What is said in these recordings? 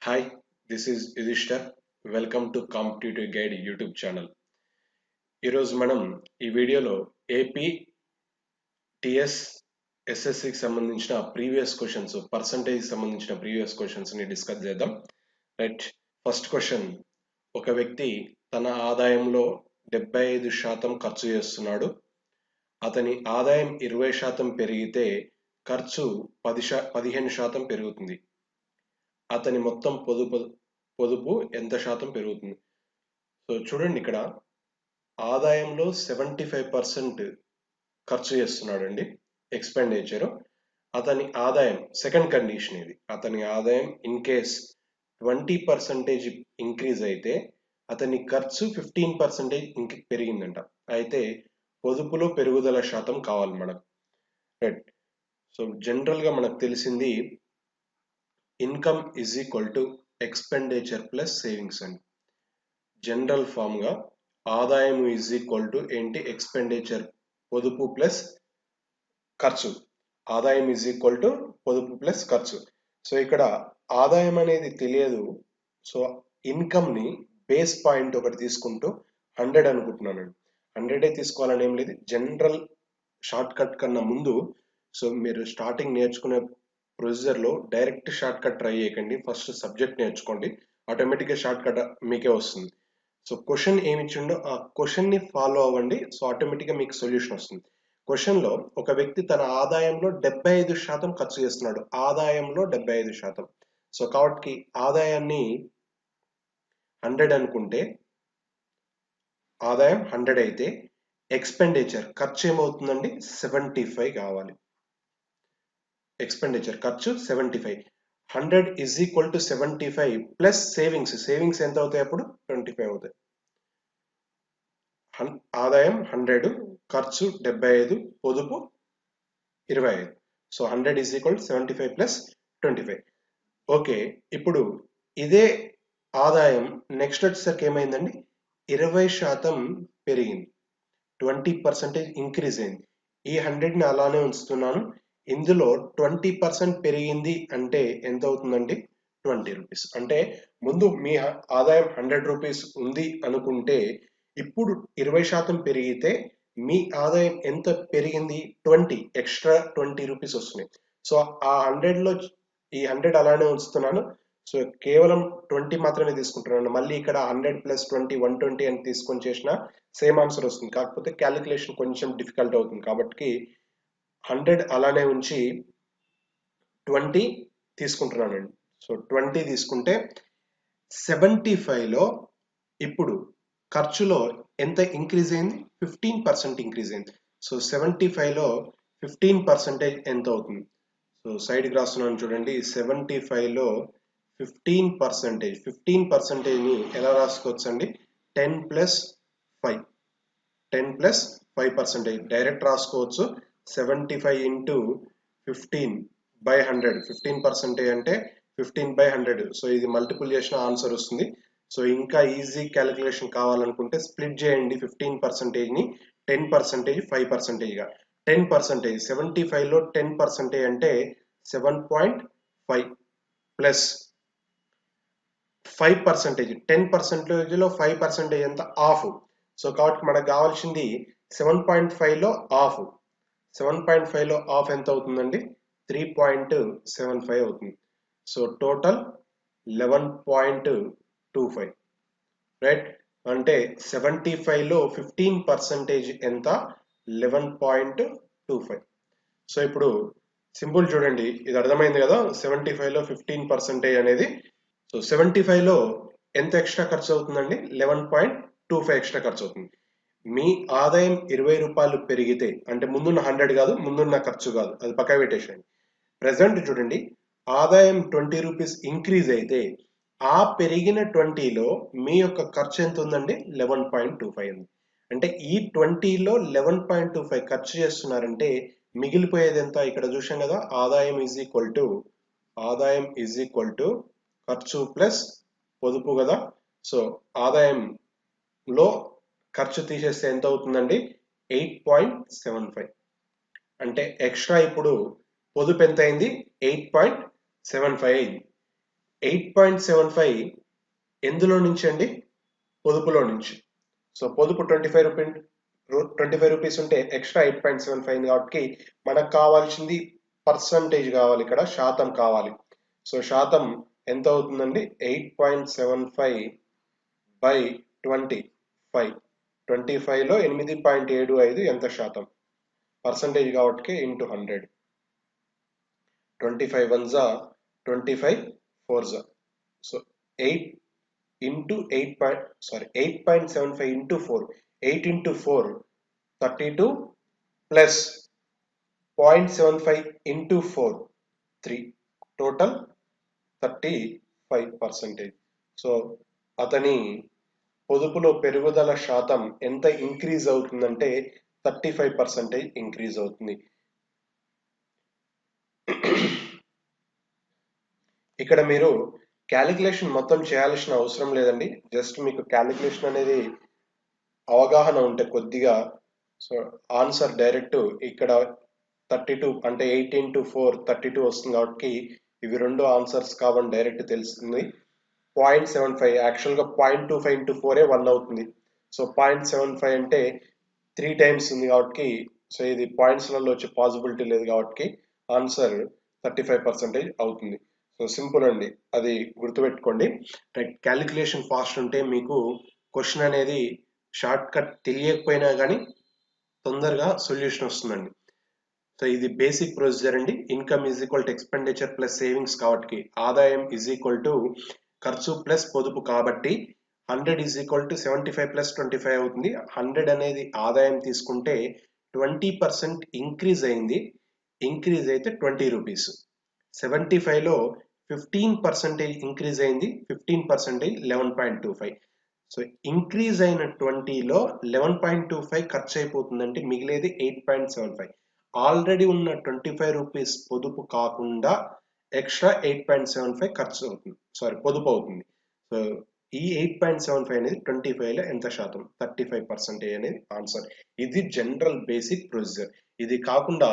Hi, this is Yudhishthar. Welcome to Competitive Guide YouTube channel. ఈరోజు మనం ఈ వీడియోలో ఏపీ టిఎస్ ఎస్ఎస్సికి సంబంధించిన ప్రీవియస్ క్వశ్చన్స్ పర్సంటేజ్ సంబంధించిన ప్రీవియస్ క్వశ్చన్స్ని డిస్కస్ చేద్దాం. Right, first question. ఒక వ్యక్తి తన ఆదాయంలో 75% ఖర్చు చేస్తున్నాడు. అతని ఆదాయం 20% పెరిగితే ఖర్చు 15% పెరుగుతుంది. అతని మొత్తం పొదుపు ఎంత శాతం పెరుగుతుంది? సో చూడండి, ఇక్కడ ఆదాయంలో 75% ఖర్చు చేస్తున్నాడండి, ఎక్స్పెండిచర్. అతని ఆదాయం, సెకండ్ కండిషన్ ఇది, అతని ఆదాయం ఇన్ కేస్ 20% ఇంక్రీజ్ అయితే అతని ఖర్చు 15% పెరిగిందంట. అయితే పొదుపులో పెరుగుదల శాతం కావాలి మనకు. రైట్, సో జనరల్గా మనకు తెలిసింది income is equal to expenditure plus savings అని. జనరల్ ఫామ్గా ఆదాయం ఈజ్ ఈక్వల్ టు ఏంటి? ఎక్స్పెండిచర్, పొదుపు ప్లస్ ఖర్చు. ఆదాయం ఈజ్ ఈక్వల్ టు పొదుపు ప్లస్ ఖర్చు. సో ఇక్కడ ఆదాయం అనేది తెలియదు. సో ఇన్కమ్ని బేస్ పాయింట్ ఒకటి తీసుకుంటూ 100 అనుకుంటున్నానండి. 100 తీసుకోవాలని ఏం లేదు. జనరల్ షార్ట్ కట్ కన్నా ముందు, సో మీరు స్టార్టింగ్ నేర్చుకునే ప్రొసీజర్లో డైరెక్ట్ షార్ట్ కట్ ట్రై చేయకండి. ఫస్ట్ సబ్జెక్ట్ నేర్చుకోండి, ఆటోమేటిక్గా షార్ట్ కట్ మీకే వస్తుంది. సో క్వశ్చన్ ఏమి ఇచ్చిండో ఆ క్వశ్చన్ని ఫాలో అవ్వండి. సో ఆటోమేటిక్గా మీకు సొల్యూషన్ వస్తుంది. క్వశ్చన్లో ఒక వ్యక్తి తన ఆదాయంలో 75% ఖర్చు చేస్తున్నాడు. ఆదాయంలో 75%. సో కాబట్టి ఆదాయాన్ని 100 అనుకుంటే, ఆదాయం 100 అయితే ఎక్స్పెండిచర్ ఖర్చు ఏమవుతుందండి? 75 కావాలి. ఎక్స్పెండిచర్ ఖర్చు 75. 100 is equal to 75 plus savings. Savings ఎంత అవుతాయి అప్పుడు? 25 అవుతాయి. ఆదాయం 100, ఖర్చు 75, పొదుపు 25. So 100 is equal 75 plus 25. Okay, ఇప్పుడు ఇదే ఆదాయం నెక్స్ట్ వచ్చేసరికి ఏమైందండి? 20% పెరిగింది, 20% ఇంక్రీజ్ అయింది. ఈ 100ని అలానే ఉంచుతున్నాను. ఇందులో 20% పెరిగింది అంటే ఎంత అవుతుందండి? 20 రూపీస్. అంటే ముందు మీ ఆదాయం 100 రూపీస్ ఉంది అనుకుంటే, ఇప్పుడు 20% పెరిగితే మీ ఆదాయం ఎంత పెరిగింది? 20, ఎక్స్ట్రా 20 రూపీస్ వస్తున్నాయి. సో ఆ 100లో ఈ 100 అలానే ఉంచుతున్నాను. సో కేవలం 20 మాత్రమే తీసుకుంటున్నాను. మళ్ళీ ఇక్కడ 100 ప్లస్ 20 120 అని తీసుకొని చేసిన సేమ్ ఆన్సర్ వస్తుంది. కాకపోతే క్యాలిక్యులేషన్ కొంచెం డిఫికల్ట్ అవుతుంది. కాబట్టి 100 అలానే ఉంచి 20 తీసుకుంటున్నానండి. సో 20 తీసుకుంటే 75లో ఇప్పుడు ఖర్చులో ఎంత ఇంక్రీజ్ అయింది? 15% ఇంక్రీజ్ అయింది. సో 75లో 15% ఎంత అవుతుంది? సో సైడ్కి రాస్తున్నాను చూడండి. 75లో 15%, 15%ని ఎలా రాసుకోవచ్చు అండి? 10 ప్లస్ 5, 10 ప్లస్ 5% డైరెక్ట్ రాసుకోవచ్చు. 75 ఇంటూ 15 బై 100, 15% అంటే 15/100. సో ఇది మల్టిపుల్ చేసిన ఆన్సర్ వస్తుంది. సో ఇంకా ఈజీ క్యాలిక్యులేషన్ కావాలనుకుంటే స్ప్లిట్ చేయండి 15%ని 10%, 5%గా. 10%, 75లో 10% అంటే 7.5 ప్లస్ 5%, 10%లో 5% ఎంత? హాఫ్. సో కాబట్టి మనకు కావాల్సింది 7.5లో హాఫ్. 7.5లో హాఫ్ ఎంత అవుతుందండి? 3.75 అవుతుంది. So total 11.25. రైట్, అంటే 75లో 15% ఎంత? 11.25. సో ఇప్పుడు సింపుల్ చూడండి, ఇది అర్థమైంది కదా? 75లో 15% అనేది. సో 75లో ఎంత ఎక్స్ట్రా ఖర్చు అవుతుందండి? 11.25 ఎక్స్ట్రా ఖర్చు అవుతుంది. మీ ఆదాయం 20 రూపాయలు పెరిగితే, అంటే ముందున్న 100 కాదు, ముందున్న ఖర్చు కాదు, అది పక్క పెట్టేసేయండి. ప్రెసెంట్ చూడండి, ఆదాయం 20 రూపీస్ ఇంక్రీజ్ అయితే ఆ పెరిగిన 20లో మీ యొక్క ఖర్చు ఎంత ఉందండి? 11.25 ఉంది. అంటే ఈ 20లో 11.25 ఖర్చు చేస్తున్నారంటే మిగిలిపోయేది ఎంత? ఇక్కడ చూసాం కదా, ఆదాయం ఈజ్ ఈక్వల్ టు ఖర్చు ప్లస్ పొదుపు కదా. సో ఆదాయంలో ఖర్చు తీసేస్తే ఎంత అవుతుందండి? 8.75. అంటే ఎక్స్ట్రా ఇప్పుడు పొదుపు ఎంత అయింది? 8.75 అయింది. 8.75 ఎందులో నుంచి అండి? పొదుపులో నుంచి. సో పొదుపు 25 రూపీస్ ఉంటే ఎక్స్ట్రా 8.75 కాబట్టి మనకు కావాల్సింది పర్సంటేజ్ కావాలి, ఇక్కడ శాతం కావాలి. సో శాతం ఎంత అవుతుందండి? 8.75 బై 25. 25లో 8.75 ఎంత శాతం? పర్సంటేజ్ కాబట్టి ఇంటూ 100. 25 1 జా 25 4 జా. So 8 into 8.75 into 4. 8 into 4 32 plus 0.75 into 4 3. Total 35%. So అతని పొదుపులో పెరుగుదల శాతం ఎంత ఇంక్రీజ్ అవుతుందంటే 35% ఇంక్రీజ్ అవుతుంది. ఇక్కడ మీరు క్యాలిక్యులేషన్ మొత్తం చేయాల్సిన అవసరం లేదండి. జస్ట్ మీకు క్యాలిక్యులేషన్ అనేది అవగాహన ఉంటే కొద్దిగా, సో ఆన్సర్ డైరెక్ట్ ఇక్కడ 32 అంటే 8 into 4 32 వస్తుంది కాబట్టి ఇవి రెండు ఆన్సర్స్ కావని డైరెక్ట్ తెలుస్తుంది. 0.75 యాక్చువల్గా 0.25 into 4 1 అవుతుంది. సో 0.75 అంటే 3 టైమ్స్ ఉంది కాబట్టి, సో ఇది పాయింట్స్లలో వచ్చే పాసిబిలిటీ లేదు కాబట్టి ఆన్సర్ 35% అవుతుంది. సో సింపుల్ అండి, అది గుర్తుపెట్టుకోండి. రైట్, క్యాలిక్యులేషన్ ఫాస్ట్ ఉంటే మీకు క్వశ్చన్ అనేది షార్ట్ కట్ తెలియకపోయినా కానీ తొందరగా సొల్యూషన్ వస్తుందండి. సో ఇది బేసిక్ ప్రొసీజర్ అండి. Income is equal to expenditure plus savings కాబట్టి ఆదాయం ఈజ్ ఈక్వల్ టు ఖర్చు ప్లస్ పొదుపు కాబట్టి 100 ఈజ్ ఈక్వల్ టు 75 ప్లస్ 25 అవుతుంది. 100 అనేది ఆదాయం తీసుకుంటే 20% ఇంక్రీజ్ అయింది. ఇంక్రీజ్ అయితే 20 రూపీస్. 75లో 15% ఇంక్రీజ్ అయింది. 15% 11.25. సో ఇంక్రీజ్ అయిన 20లో 11.25 ఖర్చు అయిపోతుందంటే మిగిలేది 8.75. ఆల్రెడీ ఉన్న 25 రూపీస్ పొదుపు కాకుండా ఎక్స్ట్రా 8.75 ఖర్చు అవుతుంది, పొదుపు అవుతుంది. సో ఈ 8.75 అనేది 25లో ఎంత శాతం? 35% అనేది ఆన్సర్. ఇది జనరల్ బేసిక్ ప్రొసీజర్. ఇది కాకుండా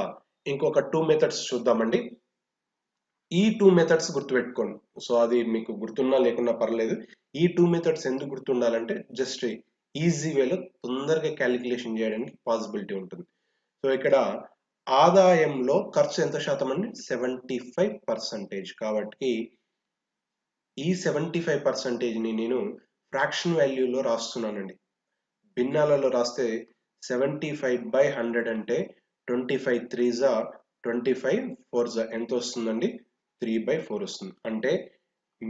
ఇంకొక 2 మెథడ్స్ చూద్దామండి. ఈ 2 మెథడ్స్ గుర్తుపెట్టుకోండి. సో అది మీకు గుర్తున్నా లేకున్నా పర్లేదు. ఈ 2 మెథడ్స్ ఎందుకు గుర్తుండాలంటే జస్ట్ ఈజీ వేలో తొందరగా క్యాలిక్యులేషన్ చేయడానికి పాసిబిలిటీ ఉంటుంది. సో ఇక్కడ ఆదాయంలో ఖర్చు ఎంత శాతం అండి? 75%. కాబట్టి ఈ 75%ని నేను ఫ్రాక్షన్ వాల్యూలో రాస్తున్నానండి. భిన్నాలలో రాస్తే 75/100 అంటే 25 3 జా 25 4 జా ఎంత వస్తుందండి? 3/4 వస్తుంది. అంటే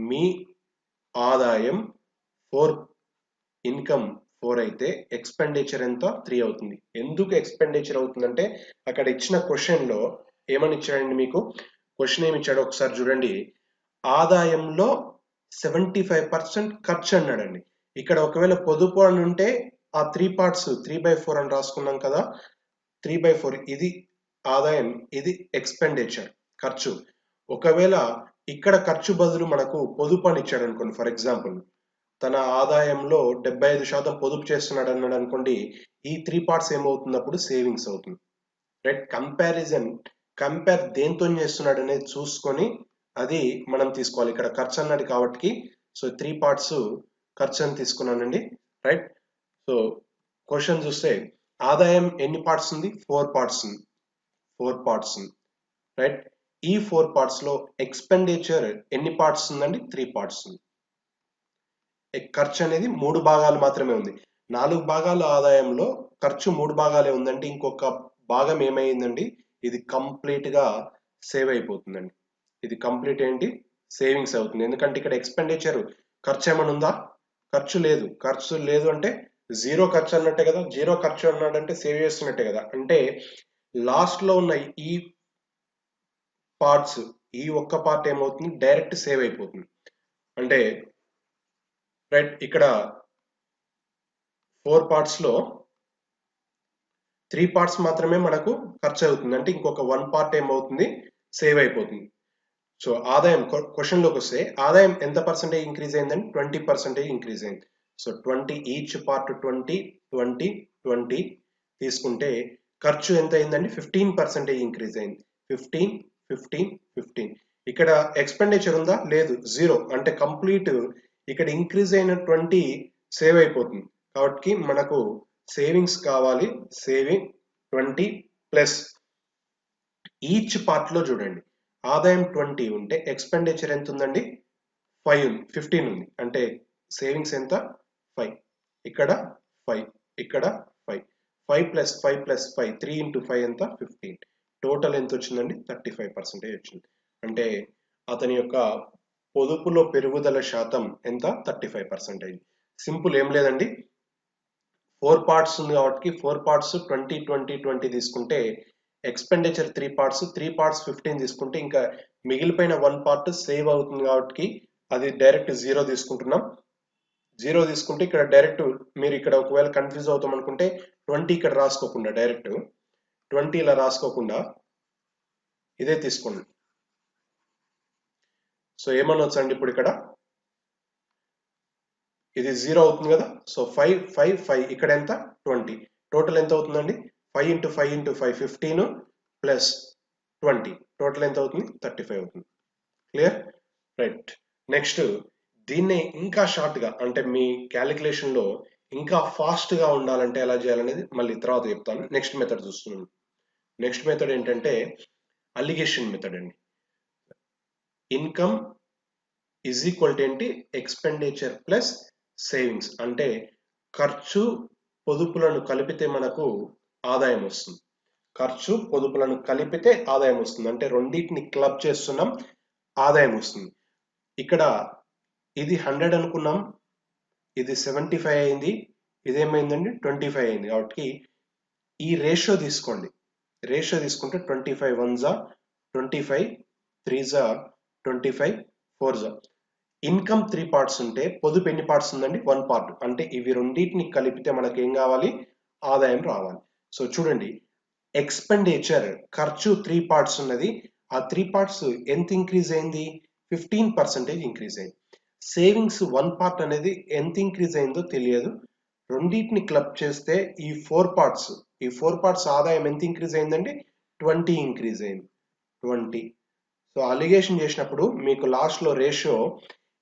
మీ ఆదాయం 4, ఇన్కమ్ 4 అయితే ఎక్స్పెండిచర్ ఎంత? 3 అవుతుంది. ఎందుకు ఎక్స్పెండిచర్ అవుతుందంటే అక్కడ ఇచ్చిన క్వశ్చన్లో ఏమని ఇచ్చాడండి మీకు? క్వశ్చన్ ఏమి ఇచ్చాడో ఒకసారి చూడండి. ఆదాయంలో 75% ఖర్చు అన్నాడండి. ఇక్కడ ఒకవేళ పొదుపు అని ఉంటే ఆ 3 పార్ట్స్ 3/4 అని రాసుకున్నాం కదా. 3/4 ఇది ఆదాయం, ఇది ఎక్స్పెండిచర్ ఖర్చు. ఒకవేళ ఇక్కడ ఖర్చు బదులు మనకు పొదుపు అని ఇచ్చాడు అనుకోండి. ఫర్ ఎగ్జాంపుల్ తన ఆదాయంలో 75% పొదుపు చేస్తున్నాడు అన్నాడు అనుకోండి. ఈ 3 పార్ట్స్ ఏమవుతుంది? అప్పుడు సేవింగ్స్ అవుతుంది. రైట్, కంపేర్ దేంతో చేస్తున్నాడు అనేది చూసుకొని అది మనం తీసుకోవాలి. ఇక్కడ ఖర్చు అన్నది కాబట్టి సో 3 పార్ట్స్ ఖర్చు అని తీసుకున్నానండి. రైట్, సో క్వశ్చన్ చూస్తే ఆదాయం ఎన్ని పార్ట్స్ ఉంది? 4 పార్ట్స్ ఉంది. 4 పార్ట్స్ ఉంది. రైట్, ఈ 4 పార్ట్స్ లో ఎక్స్పెండిచర్ ఎన్ని పార్ట్స్ ఉందండి? 3 పార్ట్స్ ఉంది. ఖర్చు అనేది 3 భాగాలు మాత్రమే ఉంది. 4 భాగాల ఆదాయంలో ఖర్చు 3 భాగాలే ఉందంటే ఇంకొక భాగం ఏమైందండి? ఇది కంప్లీట్ గా సేవ్ అయిపోతుందండి. ఇది కంప్లీట్ ఏంటి? సేవింగ్స్ అవుతుంది. ఎందుకంటే ఇక్కడ ఎక్స్పెండిచర్ ఖర్చు ఏమైనా ఉందా? ఖర్చు లేదు. ఖర్చు లేదు అంటే జీరో ఖర్చు అన్నట్టే కదా. జీరో ఖర్చు అన్నాడంటే సేవ్ చేస్తున్నట్టే కదా. అంటే లాస్ట్ లో ఉన్న ఈ పార్ట్స్, ఈ ఒక్క పార్ట్ ఏమవుతుంది? డైరెక్ట్ సేవ్ అయిపోతుంది. అంటే రైట్, ఇక్కడ 4 పార్ట్స్ లో 3 పార్ట్స్ మాత్రమే మనకు ఖర్చు అవుతుంది. అంటే ఇంకొక 1 పార్ట్ ఏమవుతుంది? సేవ్ అయిపోతుంది. సో ఆదాయం క్వశ్చన్ లోకి వస్తే ఆదాయం ఎంత పర్సెంటేజ్ ఇంక్రీజ్ అయిందండి? 20% ఇంక్రీజ్ అయింది. సో 20 ఈచ్ పార్ట్ 20 20 20 తీసుకుంటే ఖర్చు ఎంత అయిందండి? 15% ఇంక్రీజ్ అయింది. 15 15 15 ఇక్కడ ఎక్స్పెండిచర్ ఉందా? లేదు, జీరో. అంటే కంప్లీట్ ఇక్కడ ఇంక్రీజ్ అయిన 20 సేవ్ అయిపోతుంది. కాబట్టి మనకు సేవింగ్స్ కావాలి. సేవింగ్ 20 ప్లస్ ఈచ్ పార్ట్ లో చూడండి, ఆదాయం 20 ఉంటే ఎక్స్పెండిచర్ ఎంత ఉందండి? 15 ఉంది. అంటే సేవింగ్స్ ఎంత? 5. ఇక్కడ 5, ఇక్కడ 5. 5 ప్లస్ 5 ప్లస్ 5, 3 ఇంటూ 5 ఎంత? 15. టోటల్ ఎంత వచ్చిందండి? 35% వచ్చింది. అంటే అతని యొక్క పొదుపులో పెరుగుదల శాతం ఎంత? 35%. సింపుల్, ఏం లేదండి. 4 పార్ట్స్ ఉంది కాబట్టి 4 పార్ట్స్ 20 20 20 తీసుకుంటే ఎక్స్పెండిచర్ 3 పార్ట్స్ 3 పార్ట్స్ 15 తీసుకుంటే ఇంకా మిగిలిపోయిన 1 పార్ట్ సేవ్ అవుతుంది కాబట్టి అది డైరెక్ట్ 0 తీసుకుంటున్నాం. 0 తీసుకుంటే ఇక్కడ డైరెక్ట్ మీరు ఇక్కడ ఒకవేళ కన్ఫ్యూజ్ అవుతాం అనుకుంటే 20 ఇక్కడ రాసుకోకుండా డైరెక్ట్ 20 ఇలా రాసుకోకుండా ఇదే తీసుకోండి. సో ఏమనొచ్చు అండి, ఇప్పుడు ఇక్కడ ఇది 0 అవుతుంది కదా. సో 5 5 5 ఇక్కడ ఎంత? 20. టోటల్ ఎంత అవుతుందండి? 5 ఇంటూ 5 ఇంటూ 5 15 ప్లస్ 20 టోటల్ ఎంత అవుతుంది? 35 అవుతుంది. క్లియర్? రైట్. నెక్స్ట్ దీన్నే ఇంకా షార్ట్ గా, అంటే మీ క్యాలిక్యులేషన్ లో ఇంకా ఫాస్ట్ గా ఉండాలంటే ఎలా చేయాలనేది మళ్ళీ తర్వాత చెప్తాను. నెక్స్ట్ మెథడ్ చూస్తున్నాను. నెక్స్ట్ మెథడ్ ఏంటంటే అలిగేషన్ మెథడ్ అండి. ఇన్కమ్ ఈజ్ ఈక్వల్ టు ఏంటి? Expenditure plus savings. అంటే ఖర్చు పొదుపులను కలిపితే మనకు ఆదాయం వస్తుంది. ఖర్చు పొదుపులను కలిపితే ఆదాయం వస్తుంది. అంటే రెండింటిని క్లబ్ చేస్తున్నాం, ఆదాయం వస్తుంది. ఇక్కడ ఇది 100 అనుకున్నాం, ఇది 75 అయింది, ఇదేమైందండి? 25 అయింది. కాబట్టి ఈ రేషియో తీసుకోండి. రేషియో తీసుకుంటే 25 1 25 3 25 4 ఇన్కమ్ 3 పార్ట్స్ ఉంటే పొదుపు ఎన్ని పార్ట్స్ ఉందండి? 1 పార్ట్. అంటే ఇవి రెండింటిని కలిపితే మనకి ఏం కావాలి? ఆదాయం రావాలి. సో చూడండి, ఎక్స్పెండిచర్ ఖర్చు 3 పార్ట్స్ ఉన్నది. ఆ 3 పార్ట్స్ ఎంత ఇంక్రీజ్ అయింది? 15% ఇంక్రీజ్ అయింది. సేవింగ్స్ 1 పార్ట్ అనేది ఎంత ఇంక్రీజ్ అయిందో తెలియదు. రెండింటిని క్లబ్ చేస్తే ఈ 4 పార్ట్స్ ఆదాయం ఎంత ఇంక్రీజ్ అయిందండి? 20 ఇంక్రీజ్ అయింది. 20. సో అలిగేషన్ చేసినప్పుడు మీకు లాస్ట్ లో రేషియో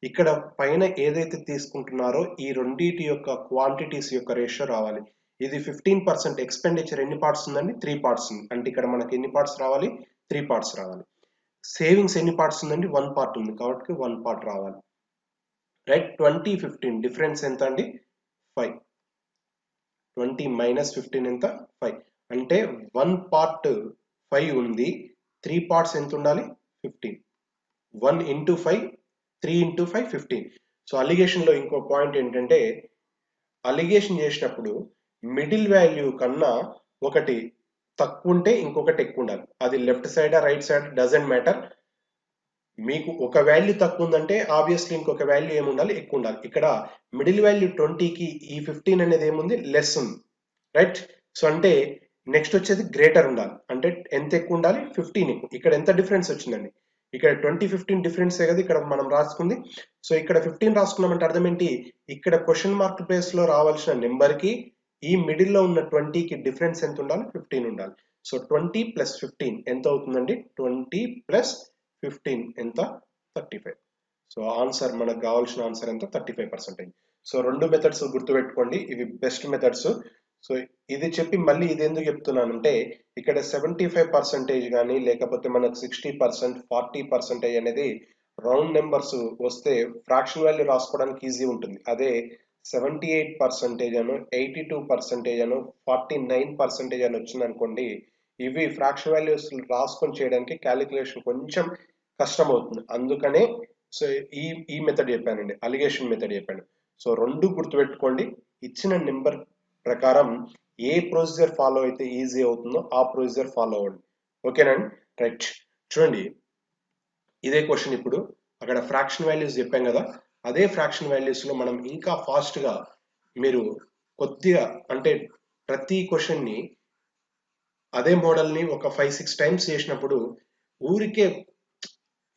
ఇక్కడ పైన ఏదైతే తీసుకుంటున్నారో ఈ రెండింటి యొక్క క్వాంటిటీస్ యొక్క రేషియో రావాలి. ఇది 15% ఎక్స్పెండిచర్ ఎన్ని పార్ట్స్ ఉందండి? 3 పార్ట్స్ ఉంది. అంటే ఇక్కడ మనకి ఎన్ని పార్ట్స్ రావాలి? 3 పార్ట్స్ రావాలి. సేవింగ్స్ ఎన్ని పార్ట్స్ ఉందండి? 1 పార్ట్ ఉంది కాబట్టి 1 పార్ట్ రావాలి. రైట్. 20 15 డిఫరెన్స్ ఎంత అండి? 5. 20 మైనస్ 15 ఎంత? 5. అంటే 1 పార్ట్ 5 ఉంది, 3 పార్ట్స్ ఎంత ఉండాలి? 15. 1 ఇంటూ 5 3 ఇంటూ 5 15. సో అలిగేషన్ లో ఇంకో పాయింట్ ఏంటంటే, అలిగేషన్ చేసినప్పుడు మిడిల్ వాల్యూ కన్నా ఒకటి తక్కువ ఉంటే ఇంకొకటి ఎక్కువ ఉండాలి. అది left side right side doesn't matter. మీకు ఒక వాల్యూ తక్కువ ఉందంటే ఆబ్వియస్లీ ఇంకొక వాల్యూ ఏముండాలి? ఎక్కువ ఉండాలి. ఇక్కడ మిడిల్ వాల్యూ 20కి ఈ 15 అనేది ఏముంది? లెస్ ఉంది. రైట్. సో అంటే నెక్స్ట్ వచ్చేది గ్రేటర్ ఉండాలి. అంటే ఎంత ఎక్కువ ఉండాలి? 15 ఎక్కువ. ఇక్కడ ఎంత డిఫరెన్స్ వచ్చిందండి? ఇక్కడ 20 15 డిఫరెన్సే కదా ఇక్కడ మనం రాసుకుంది. సో ఇక్కడ 15 రాసుకున్నామంటే అర్థం ఏంటి? ఇక్కడ క్వశ్చన్ మార్క్ ప్లేస్ లో రావాల్సిన నెంబర్ కి ఈ మిడిల్ లో ఉన్న 20కి డిఫరెన్స్ ఎంత ఉండాలి? 15 ఉండాలి. సో 20 ప్లస్ 15 ఎంత అవుతుందండి? 20 ప్లస్ 15 ఎంత? 35. సో ఆన్సర్, మనకు కావాల్సిన ఆన్సర్ ఎంత? 35%. సో రెండు మెథడ్స్ గుర్తుపెట్టుకోండి, ఇవి బెస్ట్ మెథడ్స్. సో ఇది చెప్పి మళ్ళీ ఇది ఎందుకు చెప్తున్నానంటే, ఇక్కడ 75% కానీ లేకపోతే మనకు 60% 40% అనేది రౌండ్ నెంబర్స్ వస్తే ఫ్రాక్షన్ వాల్యూ రాసుకోవడానికి ఈజీ ఉంటుంది. అదే 78% అను 82% అను 49% అని వచ్చింది అనుకోండి, ఇవి ఫ్రాక్షన్ వాల్యూస్ రాసుకొని చేయడానికి క్యాలిక్యులేషన్ కొంచెం కష్టం అవుతుంది. అందుకనే సో ఈ మెథడ్ చెప్పానండి, అలిగేషన్ మెథడ్ చెప్పాను. సో రెండు గుర్తుపెట్టుకోండి, ఇచ్చిన నెంబర్ ప్రకారం ఏ ప్రొసీజర్ ఫాలో అయితే ఈజీ అవుతుందో ఆ ప్రొసీజర్ ఫాలో అవ్వండి. ఓకేనండి. రైట్. చూడండి, ఇదే క్వశ్చన్ ఇప్పుడు అక్కడ ఫ్రాక్షన్ వాల్యూస్ చెప్పాం కదా, అదే ఫ్రాక్షన్ వాల్యూస్ లో మనం ఇంకా ఫాస్ట్ గా మీరు కొద్దిగా అంటే ప్రతి క్వశ్చన్ ని అదే మోడల్ ని ఒక 5-6 టైమ్స్ చేసినప్పుడు ఊరికే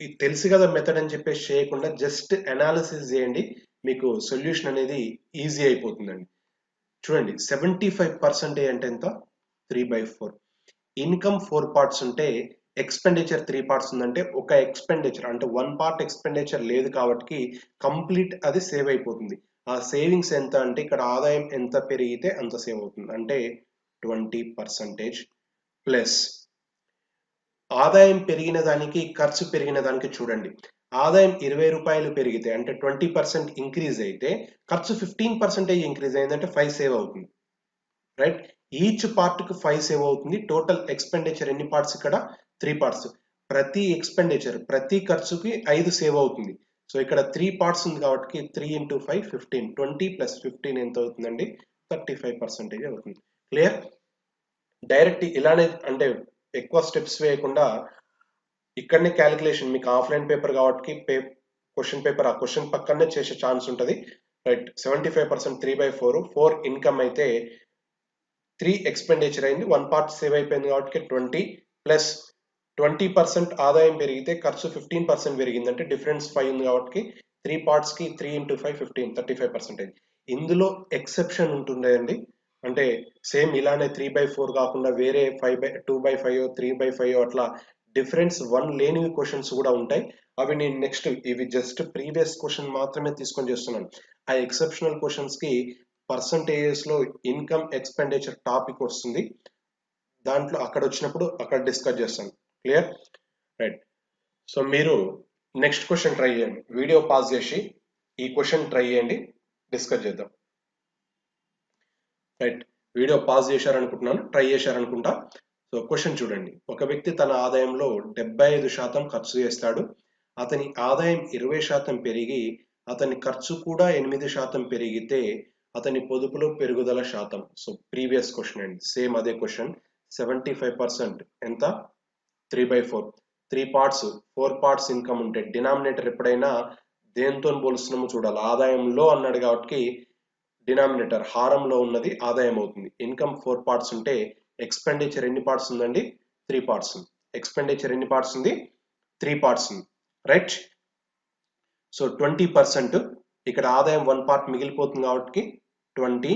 ఇది తెలుసు కదా మెథడ్ అని చెప్పేసి చేయకుండా జస్ట్ అనాలిసిస్ చేయండి, మీకు సొల్యూషన్ అనేది ఈజీ అయిపోతుందండి. చూడండి, 75% అంటే ఎంత? 3/4. ఇన్కమ్ 4 పార్ట్స్ ఉంటే ఎక్స్పెండిచర్ 3 పార్ట్స్ ఉందంటే ఒక ఎక్స్పెండిచర్ అంటే 1 పార్ట్ ఎక్స్పెండిచర్ లేదు కాబట్టి కంప్లీట్ అది సేవ్ అయిపోతుంది. ఆ సేవింగ్స్ ఎంత అంటే ఇక్కడ ఆదాయం ఎంత పెరిగితే అంత సేవ్ అవుతుంది. అంటే 20% ప్లస్ ఆదాయం పెరిగిన దానికి ఖర్చు పెరిగిన దానికి చూడండి. ఆదాయం 20 రూపాయలు పెరిగితే అంటే 20% ఇంక్రీజ్ అయితే ఖర్చు 15% ఇంక్రీజ్ అయిందంటే 5 సేవ్ అవుతుంది. రైట్, ఈచ్ పార్ట్ కు 5 సేవ్ అవుతుంది. టోటల్ ఎక్స్పెండిచర్ ఎన్ని పార్ట్స్ ఇక్కడ 3 పార్ట్స్. ప్రతి ఎక్స్పెండిచర్ ప్రతి ఖర్చుకి 5 సేవ్ అవుతుంది. సో ఇక్కడ 3 పార్ట్స్ ఉంది కాబట్టి 3 into 5 15, 20 plus 15 ఎంత అవుతుందండి 35% అవుతుంది. క్లియర్? డైరెక్ట్ ఇలానే అంటే ఎక్కువ స్టెప్స్ వేయకుండా ఇక్కడనే క్యాలిక్యులేషన్ మీకు ఆఫ్లైన్ పేపర్ కాబట్టి క్వశ్చన్ పేపర్ ఆ క్వశ్చన్ పక్కనే చేసే ఛాన్స్ ఉంటుంది. రైట్, 75% 3/4 4 ఇన్కమ్ అయితే 3 ఎక్స్పెండిచర్ అయింది, 1 పార్ట్ సేవ్ అయిపోయింది కాబట్టి 20 ప్లస్ 20% ఆదాయం పెరిగితే ఖర్చు 15% పెరిగిందంటే డిఫరెన్స్ 5 ఉంది కాబట్టి 3 పార్ట్స్ కి 3 into 5 15 35%. ఇందులో ఎక్సెప్షన్ ఉంటుందండి. అంటే సేమ్ ఇలానే 3/4 కాకుండా వేరే 2/5 3/5 అట్లా డిఫరెన్స్ 1 లేనివి క్వశ్చన్స్ కూడా ఉంటాయి. అవి నేను నెక్స్ట్ ఇవి జస్ట్ ప్రీవియస్ క్వశ్చన్ మాత్రమే తీసుకొని చేస్తున్నాను. ఆ ఎక్సెప్షనల్ క్వశ్చన్స్ కి పర్సంటేజెస్ లో ఇన్కమ్ ఎక్స్పెండిచర్ టాపిక్ వస్తుంది. దాంట్లో అక్కడ వచ్చినప్పుడు అక్కడ డిస్కస్ చేస్తాను. క్లియర్? రైట్. సో మీరు నెక్స్ట్ క్వశ్చన్ ట్రై చేయండి. వీడియో పాజ్ చేసి ఈ క్వశ్చన్ ట్రై చేయండి, డిస్కస్ చేద్దాం. రైట్, వీడియో పాజ్ చేశారనుకుంటున్నాను, ట్రై చేశారనుకుంటా. సో క్వశ్చన్ చూడండి. ఒక వ్యక్తి తన ఆదాయంలో 75% ఖర్చు చేస్తాడు. అతని ఆదాయం 20% పెరిగి అతని ఖర్చు కూడా 8% పెరిగితే అతని పొదుపులో పెరుగుదల శాతం. సో ప్రీవియస్ క్వశ్చన్ అండి, సేమ్ అదే క్వశ్చన్. 75% ఎంత 3/4, 3 పార్ట్స్ 4 పార్ట్స్ ఇన్కమ్ ఉంటే డినామినేటర్ ఎప్పుడైనా దేంతో పోలుస్తున్నామో చూడాలి. ఆదాయంలో అన్నాడు కాబట్టి డినామినేటర్ హారంలో ఉన్నది ఆదాయం అవుతుంది. ఇన్కమ్ 4 పార్ట్స్ ఉంటే ఎక్స్పెండిచర్ ఎన్ని పార్ట్స్ ఉందండి 3 పార్ట్స్ ఉంది. ఎక్స్పెండిచర్ ఎన్ని పార్ట్స్ ఉంది 3 పార్ట్స్ ఉంది. రైట్, సో 20% ఇక్కడ ఆదాయం 1 పార్ట్ మిగిలిపోతుంది కాబట్టి 20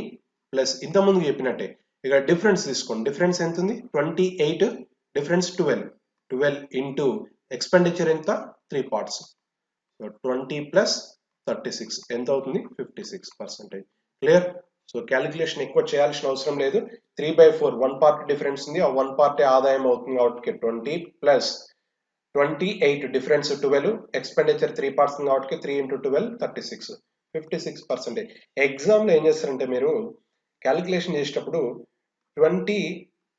ప్లస్ ఇంతకుముందు చెప్పినట్టే ఇక్కడ డిఫరెన్స్ తీసుకోండి. డిఫరెన్స్ ఎంత ఉంది 28, డిఫరెన్స్ 12 ఇంటూ ఎక్స్పెండిచర్ ఎంత 3 పార్ట్స్. సో 20 ప్లస్ 36 ఎంత అవుతుంది 56%. క్లియర్? సో క్యాలిక్యులేషన్ ఎక్కువ చేయాల్సిన అవసరం లేదు. 3/4 1 పార్ట్ డిఫరెన్స్ ఉంది, ఆ 1 పార్ట్ ఆదాయం అవుతుంది కాబట్టి 20 ప్లస్ 28 డిఫరెన్స్ 12 ఎక్స్పెండిచర్ 3 పార్ట్స్ ఉంది కాబట్టి 3 into 12 36 56%. ఎగ్జామ్లో ఏం చేస్తారంటే మీరు క్యాలిక్యులేషన్ చేసేటప్పుడు 20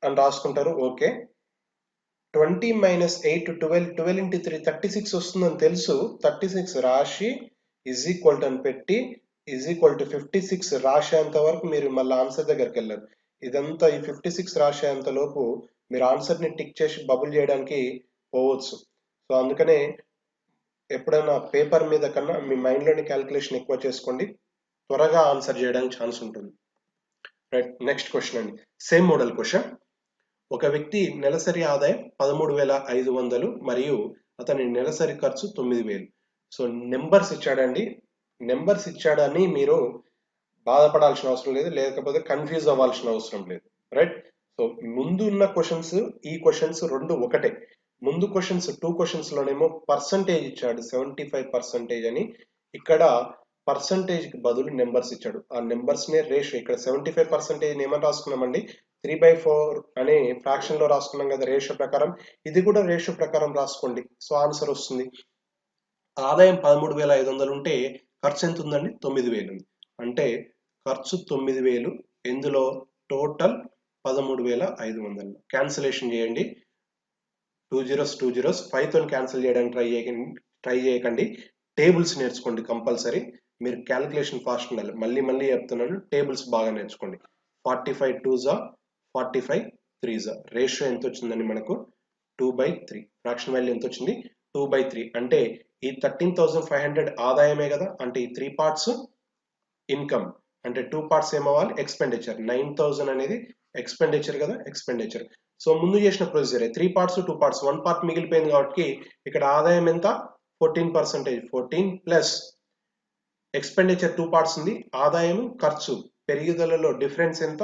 అని రాసుకుంటారు. ఓకే, 20 minus 8 12 into 3 36 వస్తుందని తెలుసు. 36 రాసి ఈజ్ ఈక్వల్ టు అని పెట్టి ఈజ్ ఈక్వల్ టు 56 రాసేంత వరకు మీరు మళ్ళీ ఆన్సర్ దగ్గరికి వెళ్ళారు. ఇదంతా ఈ 56 రాసేంత లోపు మీరు ఆన్సర్ని టిక్ చేసి బబుల్ చేయడానికి పోవచ్చు. సో అందుకనే ఎప్పుడైనా పేపర్ మీద కన్నా మీ మైండ్లోని క్యాలిక్యులేషన్ ఎక్కువ చేసుకోండి, త్వరగా ఆన్సర్ చేయడానికి ఛాన్స్ ఉంటుంది. రైట్, నెక్స్ట్ క్వశ్చన్ అండి, సేమ్ మోడల్ క్వశ్చన్. ఒక వ్యక్తి నెలసరి ఆదాయం 13,500 మరియు అతని నెలసరి ఖర్చు 9,000. సో నెంబర్స్ ఇచ్చాడండి. నెంబర్స్ ఇచ్చాడని మీరు బాధపడాల్సిన అవసరం లేదు, లేకపోతే కన్ఫ్యూజ్ అవ్వాల్సిన అవసరం లేదు. రైట్, సో ముందు ఉన్న క్వశ్చన్స్ ఈ క్వశ్చన్స్ రెండు ఒకటే. ముందు క్వశ్చన్స్ 2 క్వశ్చన్స్ లోనేమో పర్సంటేజ్ ఇచ్చాడు 75% అని, ఇక్కడ పర్సంటేజ్ కి బదులు నెంబర్స్ ఇచ్చాడు. ఆ నెంబర్స్ నే రేషియో, ఇక్కడ 75% ఏమని రాసుకున్నామండి 3/4 అనే ఫ్రాక్షన్ లో రాసుకున్నాం కదా రేషియో ప్రకారం. ఇది కూడా రేషియో ప్రకారం రాసుకోండి, సో ఆన్సర్ వస్తుంది. ఆదాయం 13,500 ఉంటే ఖర్చు ఎంత ఉందండి 9,000 ఉంది. అంటే ఖర్చు 9,000, ఇందులో టోటల్ 13,500. క్యాన్సిలేషన్ చేయండి. 2 zeros 2 zeros 5 తో క్యాన్సిల్ చేయడానికి ట్రై చేయకండి. టేబుల్స్ నేర్చుకోండి కంపల్సరీ. మీరు క్యాలిక్యులేషన్ ఫాస్ట్ ఉండాలి. మళ్ళీ చెప్తున్నాను, టేబుల్స్ బాగా నేర్చుకోండి. 45 2s 45 3s. రేషియో ఎంత వచ్చిందండి మనకు 2/3. ఫ్రాక్షన్ వాల్యూ ఎంత వచ్చింది 2/3. అంటే ఈ 13,500 ఆదాయమే కదా, అంటే ఈ 3 పార్ట్స్ ఇన్కమ్, అంటే 2 పార్ట్స్ ఏమవ్వాలి ఎక్స్పెండిచర్. 9,000 అనేది ఎక్స్పెండిచర్ కదా, ఎక్స్పెండిచర్. సో ముందు చేసిన ప్రొసీజర్ 3 పార్ట్స్ 2 పార్ట్స్ 1 పార్ట్ మిగిలిపోయింది కాబట్టి ఇక్కడ ఆదాయం ఎంత 14%. 14 ప్లస్ ఎక్స్పెండిచర్ 2 పార్ట్స్ ఉంది, ఆదాయం ఖర్చు పెరుగుదలలో డిఫరెన్స్ ఎంత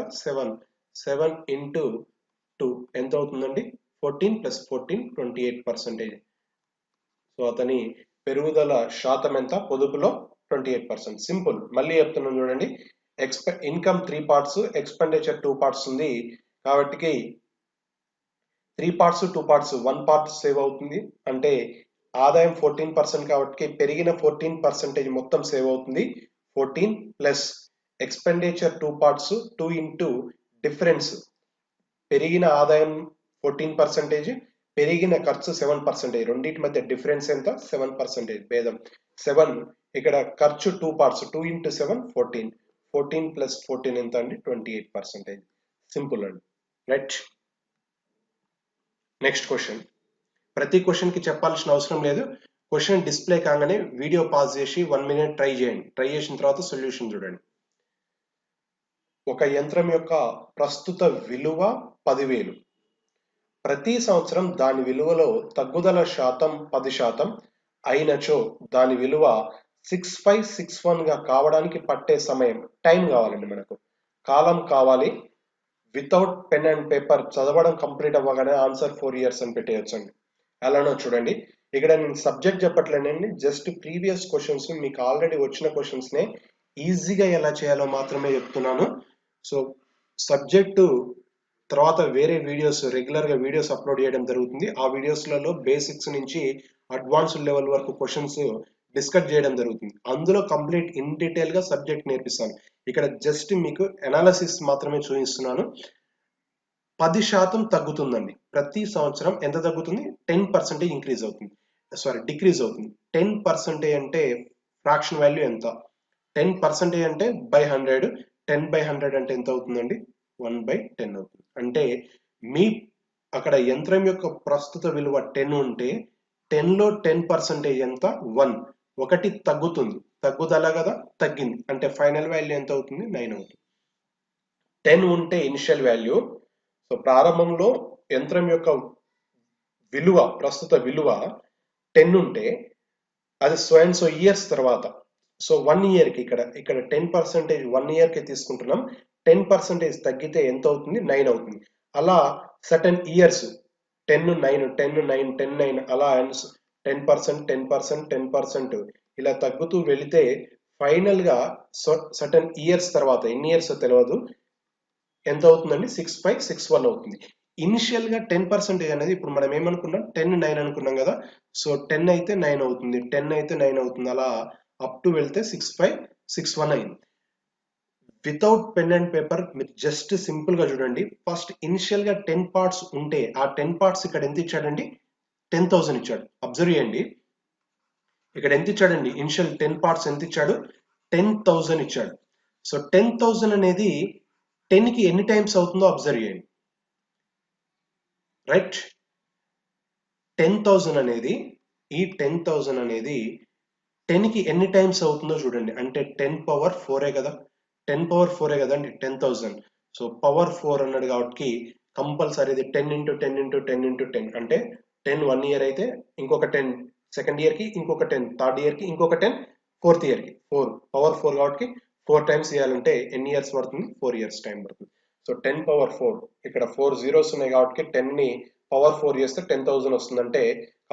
7 into 2 ఎంత అవుతుందండి 14 + 14 28%. సో అతని పెరుగుదల శాతం ఎంత? పొదుపులో 28%. సింపుల్. మళ్ళీ చెప్తున్నాను చూడండి. ఇన్కమ్ 3 పార్ట్స్, ఎక్స్పెండిచర్ 2 పార్ట్స్ ఉంది కాబట్టి 3 పార్ట్స్ 2 పార్ట్స్ 1 పార్ట్ సేవ్ అవుతుంది. అంటే ఆదాయం 14% కాబట్టి పెరిగిన 14% మొత్తం సేవ్ అవుతుంది. 14 plus expenditure 2 parts 2 into difference. పెరిగిన ఆదాయం 14%, పెరిగిన ఖర్చు 7%. రెండింటి మధ్య డిఫరెన్స్ ఎంత? 7% భేదం. 7 ఇక్కడ ఖర్చు 2 పార్ట్స్ 2 ఇంటూ 7 14. 14 ప్లస్ 14 ఎంత అండి? 28%. సింపుల్ అండి. రైట్. Next question. ప్రతి క్వశ్చన్ కి చెప్పాల్సిన అవసరం లేదు. క్వశ్చన్ డిస్ప్లే కాగానే వీడియో పాజ్ చేసి 1 మినిట్ ట్రై చేయండి. ట్రై చేసిన తర్వాత సొల్యూషన్ చూడండి. ఒక యంత్రం యొక్క ప్రస్తుత విలువ 10,000. ప్రతి సంవత్సరం దాని విలువలో తగ్గుదల శాతం 10% అయినచో దాని విలువ 6561గా కావడానికి పట్టే సమయం, టైం కావాలండి మనకు. కాలం కావాలి. వితౌట్ పెన్ అండ్ పేపర్ చదవడం కంప్లీట్ అవ్వగానే ఆన్సర్ 4 years అని పెట్టేయచ్చండి. అలానో చూడండి. ఇక్కడ నేను సబ్జెక్ట్ చెప్పట్లేనండి, జస్ట్ ప్రీవియస్ క్వశ్చన్స్ మీకు ఆల్రెడీ వచ్చిన క్వశ్చన్స్ నే ఈజీగా ఎలా చేయాలో మాత్రమే చెప్తున్నాను. సో సబ్జెక్టు తర్వాత వేరే వీడియోస్, రెగ్యులర్గా వీడియోస్ అప్లోడ్ చేయడం జరుగుతుంది. ఆ వీడియోస్లలో బేసిక్స్ నుంచి అడ్వాన్స్డ్ లెవెల్ వరకు క్వశ్చన్స్ డిస్కస్ చేయడం జరుగుతుంది. అందులో కంప్లీట్ ఇన్ డీటెయిల్గా సబ్జెక్ట్ నేర్పిస్తాను. ఇక్కడ జస్ట్ మీకు అనాలిసిస్ మాత్రమే చూపిస్తున్నాను. 10% తగ్గుతుందండి. ప్రతి సంవత్సరం ఎంత తగ్గుతుంది? 10% ఇంక్రీజ్ అవుతుంది, డిక్రీజ్ అవుతుంది. 10% అంటే ఫ్రాక్షన్ వాల్యూ ఎంత? 10% అంటే బై 100. 10/100 అంటే ఎంత అవుతుందండి? 1/10 అవుతుంది. అంటే మీ అక్కడ యంత్రం యొక్క ప్రస్తుత విలువ 10 ఉంటే 10లో 10% ఎంత? 1. ఒకటి తగ్గుతుంది, తగ్గుదల కదా, తగ్గింది అంటే ఫైనల్ వాల్యూ ఎంత అవుతుంది? 9 అవుతుంది. 10 ఉంటే ఇనిషియల్ వాల్యూ. సో ప్రారంభంలో యంత్రం యొక్క విలువ, ప్రస్తుత విలువ 10 ఉంటే అది సో ఇయర్స్ తర్వాత, సో 1 yearకి ఇక్కడ 10% 1 yearకి తీసుకుంటున్నాం. 10% తగ్గితే ఎంత అవుతుంది? 9 అవుతుంది. అలా సర్టెన్ ఇయర్స్ 10 9 10 9 10 9 అలా 10% 10% 10% ఇలా తగ్గుతూ వెళితే ఫైనల్ గా సర్టెన్ ఇయర్స్ తర్వాత, ఎన్ని ఇయర్స్ తెలియదు, ఎంత అవుతుందండి? 6561 అవుతుంది. ఇనిషియల్ గా 10% అనేది ఇప్పుడు మనం ఏమనుకున్నాం? 10 9 అనుకున్నాం కదా. సో 10 అయితే 9 అవుతుంది, 10 అయితే 9 అవుతుంది, అలా అప్ టు వెళ్తే 6561 అయింది. వితౌట్ పెన్ అండ్ పేపర్ మీరు జస్ట్ సింపుల్ గా చూడండి. ఫస్ట్ ఇనిషియల్ గా 10 పార్ట్స్ ఉంటే ఆ 10 పార్ట్స్ ఇక్కడ ఎంత ఇచ్చాడండి? 10,000 ఇచ్చాడు. అబ్జర్వ్ చేయండి, ఇక్కడ ఎంత ఇచ్చాడండి? ఇనిషియల్ 10 పార్ట్స్ ఎంత ఇచ్చాడు? 10,000 ఇచ్చాడు. సో 10,000 అనేది 10కి ఎన్ని టైమ్స్ అవుతుందో అబ్జర్వ్ చేయండి. రైట్. 10,000 అనేది, ఈ 10,000 అనేది 10కి ఎన్ని టైమ్స్ అవుతుందో చూడండి. అంటే 10^4 కదా, 10^4 కదండి 10,000. సో పవర్ 4 అన్నాడు కాబట్టి కంపల్సరీ ఇది 10 ఇంటూ 10 ఇంటూ 10 ఇంటూ 10 అంటే 10 1 year అయితే ఇంకొక 10 సెకండ్ ఇయర్కి, ఇంకొక 10 థర్డ్ ఇయర్కి, ఇంకొక 10 ఫోర్త్ ఇయర్కి. 4 పవర్ 4 కాబట్టి 4 టైమ్స్ చేయాలంటే ఎన్ని ఇయర్స్ పడుతుంది? 4 years టైం పడుతుంది. సో 10^4 ఇక్కడ 4 zeros ఉన్నాయి కాబట్టి 10ని పవర్ 4 చేస్తే 10,000 వస్తుందంటే